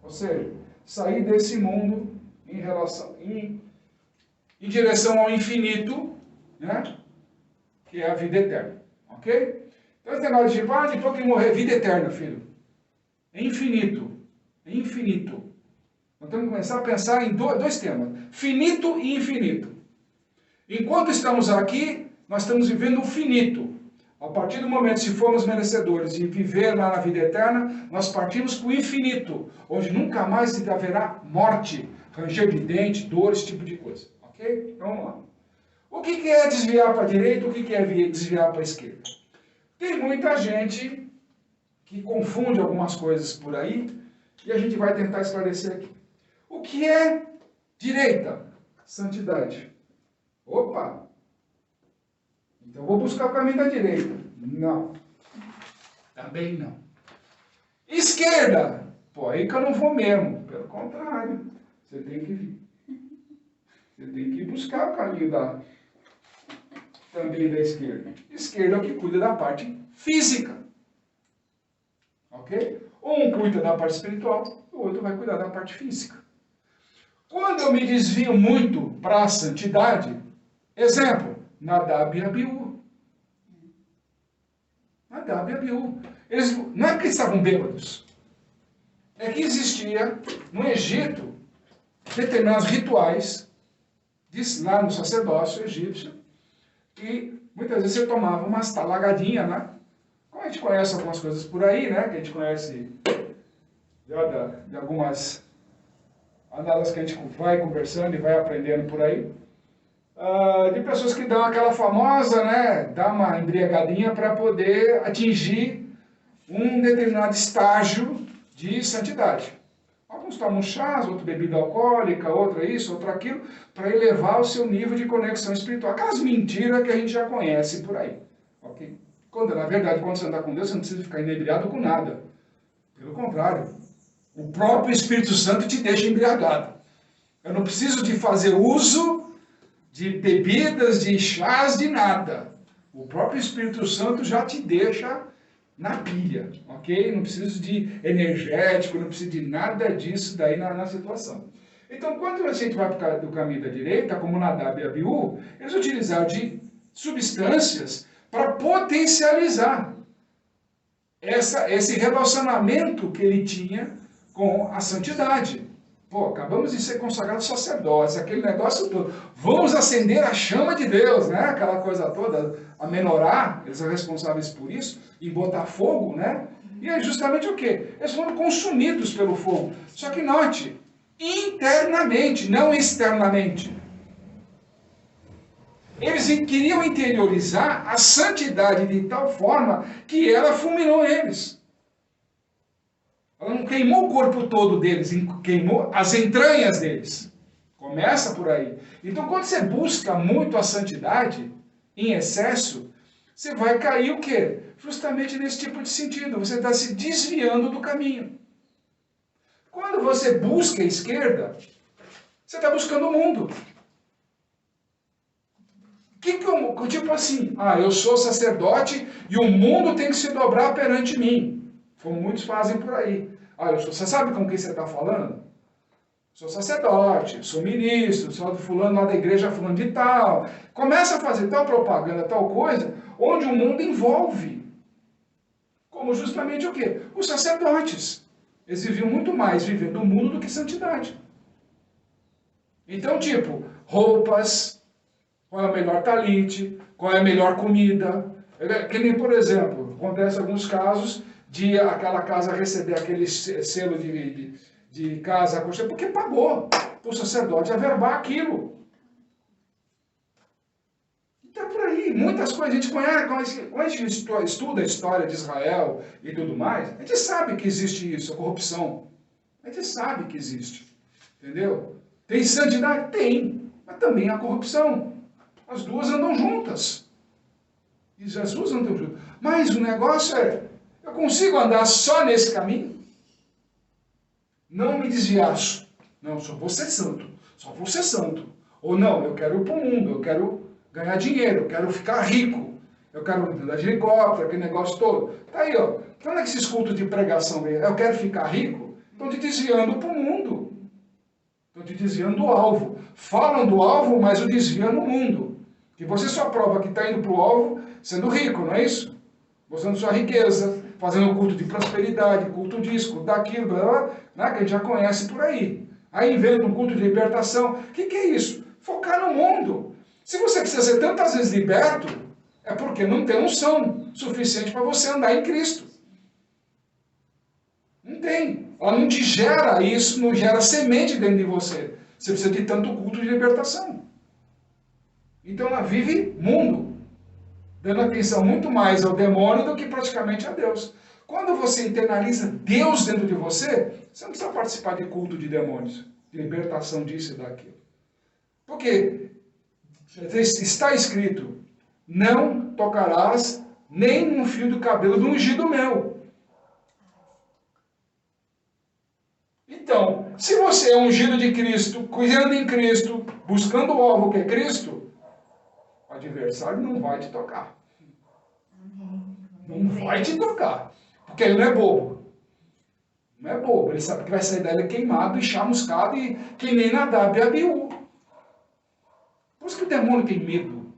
Ou seja, sair desse mundo em direção ao infinito, né? Que é a vida eterna. Ok? Então, tem hora de depois que morrer, vida eterna, filho. É infinito. É infinito. Nós temos que começar a pensar em dois temas. Finito e infinito. Enquanto estamos aqui, nós estamos vivendo o finito. A partir do momento, se formos merecedores de viver lá na vida eterna, nós partimos para o infinito, onde nunca mais haverá morte, ranger de dente, dor, esse tipo de coisa. Ok? Então vamos lá. O que é desviar para a direita? O que é desviar para a esquerda? Tem muita gente que confunde algumas coisas por aí, e a gente vai tentar esclarecer aqui. O que é direita? Santidade. Opa! Então eu vou buscar o caminho da direita. Não. Também não. Esquerda. Pô, aí que eu não vou mesmo. Pelo contrário. Você tem que vir. Você tem que buscar o caminho também da esquerda. Esquerda é o que cuida da parte física. Ok? Um cuida da parte espiritual, o outro vai cuidar da parte física. Quando eu me desvio muito para a santidade, exemplo, Nadab e Abiú. Nadab e Abiú. Eles, não é porque eles estavam bêbados. É que existia no Egito determinados rituais, lá no sacerdócio egípcio, que muitas vezes você tomava umas talagadinhas, né? Como a gente conhece algumas coisas por aí, né? Que a gente conhece já de algumas andadas que a gente vai conversando e vai aprendendo por aí. De pessoas que dão aquela famosa, né? Dá uma embriagadinha para poder atingir um determinado estágio de santidade. Alguns tomam chás, outro bebida alcoólica, outra isso, outra aquilo, para elevar o seu nível de conexão espiritual. Aquelas mentiras que a gente já conhece por aí. Ok? Na verdade, quando você andar com Deus, você não precisa ficar inebriado com nada. Pelo contrário, o próprio Espírito Santo te deixa embriagado. Eu não preciso de fazer uso de bebidas, de chás, de nada. O próprio Espírito Santo já te deixa na pilha, ok? Não preciso de energético, não preciso de nada disso daí na situação. Então, quando a gente vai para o caminho da direita, como Nadab e Abiú, eles utilizaram de substâncias para potencializar esse relacionamento que ele tinha com a santidade. Pô, acabamos de ser consagrados sacerdotes, aquele negócio todo. Vamos acender a chama de Deus, né? Aquela coisa toda, a menorá, eles são responsáveis por isso, e botar fogo, né? E é justamente o quê? Eles foram consumidos pelo fogo. Só que note, internamente, não externamente. Eles queriam interiorizar a santidade de tal forma que ela fulminou eles. Ela não queimou o corpo todo deles, queimou as entranhas deles. Começa por aí. Então, quando você busca muito a santidade, em excesso, você vai cair o quê? Justamente nesse tipo de sentido. Você está se desviando do caminho. Quando você busca a esquerda, você está buscando o mundo. Tipo assim, eu sou sacerdote e o mundo tem que se dobrar perante mim. Como muitos fazem por aí. Você sabe com quem você está falando? Sou sacerdote, sou ministro, sou do fulano lá da igreja fulano de tal. Começa a fazer tal propaganda, tal coisa, onde o mundo envolve. Como justamente o quê? Os sacerdotes. Eles viviam muito mais vivendo o mundo do que santidade. Então, tipo, roupas, qual é o melhor talite, qual é a melhor comida. Que nem, por exemplo, acontece alguns casos de aquela casa receber aquele selo de casa aconchegante, porque pagou para o sacerdote averbar aquilo. Então, por aí, muitas coisas a gente conhece, quando a gente estuda a história de Israel e tudo mais, a gente sabe que existe isso, a corrupção. A gente sabe que existe, entendeu? Tem santidade? Tem, mas também há corrupção. As duas andam juntas. E as duas andam juntas. Mas o negócio é, eu consigo andar só nesse caminho? Não me desviar. Não, só vou ser santo. Só vou ser santo. Ou não, eu quero ir para o mundo, eu quero ganhar dinheiro, eu quero ficar rico, eu quero andar de helicóptero, aquele negócio todo. Tá aí, ó. Então não é que esses cultos de pregação, eu quero ficar rico, estão te desviando para o mundo. Estão te desviando do alvo. Falam do alvo, mas o desviam no mundo. E você só prova que está indo para o alvo sendo rico, não é isso? Mostrando sua riqueza, fazendo culto de prosperidade, culto disso, culto daquilo, blá, blá, né, que a gente já conhece por aí. Aí inventa um culto de libertação. O que é isso? Focar no mundo. Se você precisa ser tantas vezes liberto, é porque não tem unção suficiente para você andar em Cristo. Não tem. Ela não te gera isso, não gera semente dentro de você. Você precisa de tanto culto de libertação. Então ela vive mundo, dando atenção muito mais ao demônio do que praticamente a Deus. Quando você internaliza Deus dentro de você, você não precisa participar de culto de demônios, de libertação disso e daquilo. Porque está escrito, não tocarás nem um fio do cabelo do ungido meu. Então, se você é ungido de Cristo, cuidando em Cristo, buscando o alvo que é Cristo, o adversário não vai te tocar. Não vai te tocar. Porque ele não é bobo. Não é bobo. Ele sabe que vai sair dali queimado e chamuscado e que nem Nadab e Abiú. Por isso que o demônio tem medo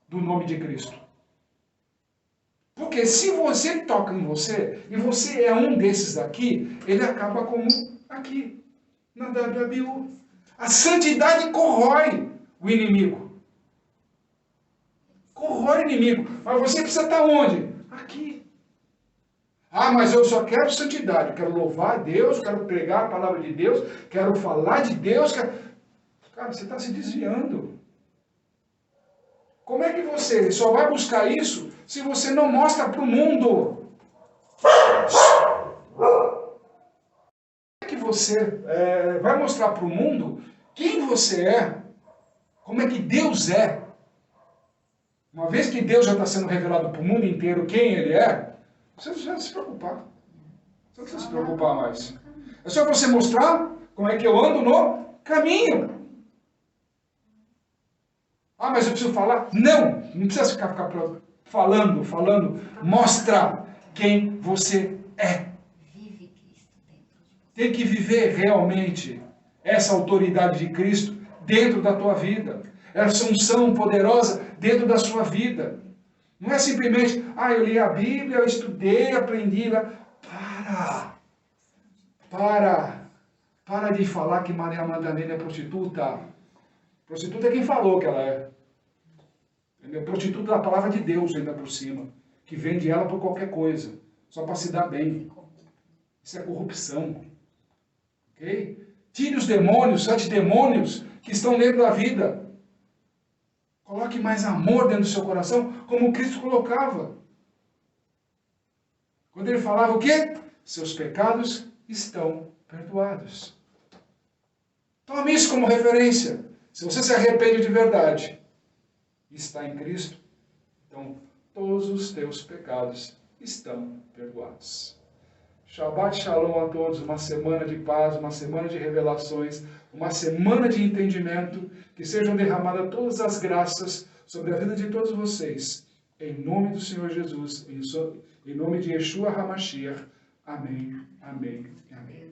do nome de Cristo. Porque se você toca em você, e você é um desses daqui, ele acaba como aqui, Nadab e Abiú. A santidade corrói o inimigo. Corrói o inimigo. Mas você precisa estar onde? Aqui. Ah, mas eu só quero santidade. Eu quero louvar a Deus, quero pregar a palavra de Deus, quero falar de Deus. Cara, você está se desviando. Como é que você só vai buscar isso se você não mostra para o mundo? Como é que você vai mostrar para o mundo quem você é? Como é que Deus é? Uma vez que Deus já está sendo revelado para o mundo inteiro quem Ele é, você não precisa se preocupar. Você não precisa se preocupar mais. É só você mostrar como é que eu ando no caminho. Ah, mas eu preciso falar? Não precisa ficar falando. Mostra quem você é. Vive Cristo dentro de você. Tem que viver realmente essa autoridade de Cristo dentro da tua vida. Essa unção poderosa dentro da sua vida. Não é simplesmente, eu li a Bíblia, eu estudei, aprendi. Para de falar que Maria Madalena é prostituta. Prostituta é quem falou que ela é. Entendeu? Prostituta da palavra de Deus ainda por cima. Que vende ela por qualquer coisa. Só para se dar bem. Isso é corrupção. Ok? Tire os demônios, 7 demônios que estão dentro da vida. Coloque mais amor dentro do seu coração, como Cristo colocava. Quando ele falava o quê? Seus pecados estão perdoados. Tome isso como referência. Se você se arrepende de verdade e está em Cristo, então todos os teus pecados estão perdoados. Shabbat Shalom a todos, uma semana de paz, uma semana de revelações, uma semana de entendimento, que sejam derramadas todas as graças sobre a vida de todos vocês. Em nome do Senhor Jesus, em nome de Yeshua HaMashiach. Amém, amém e amém.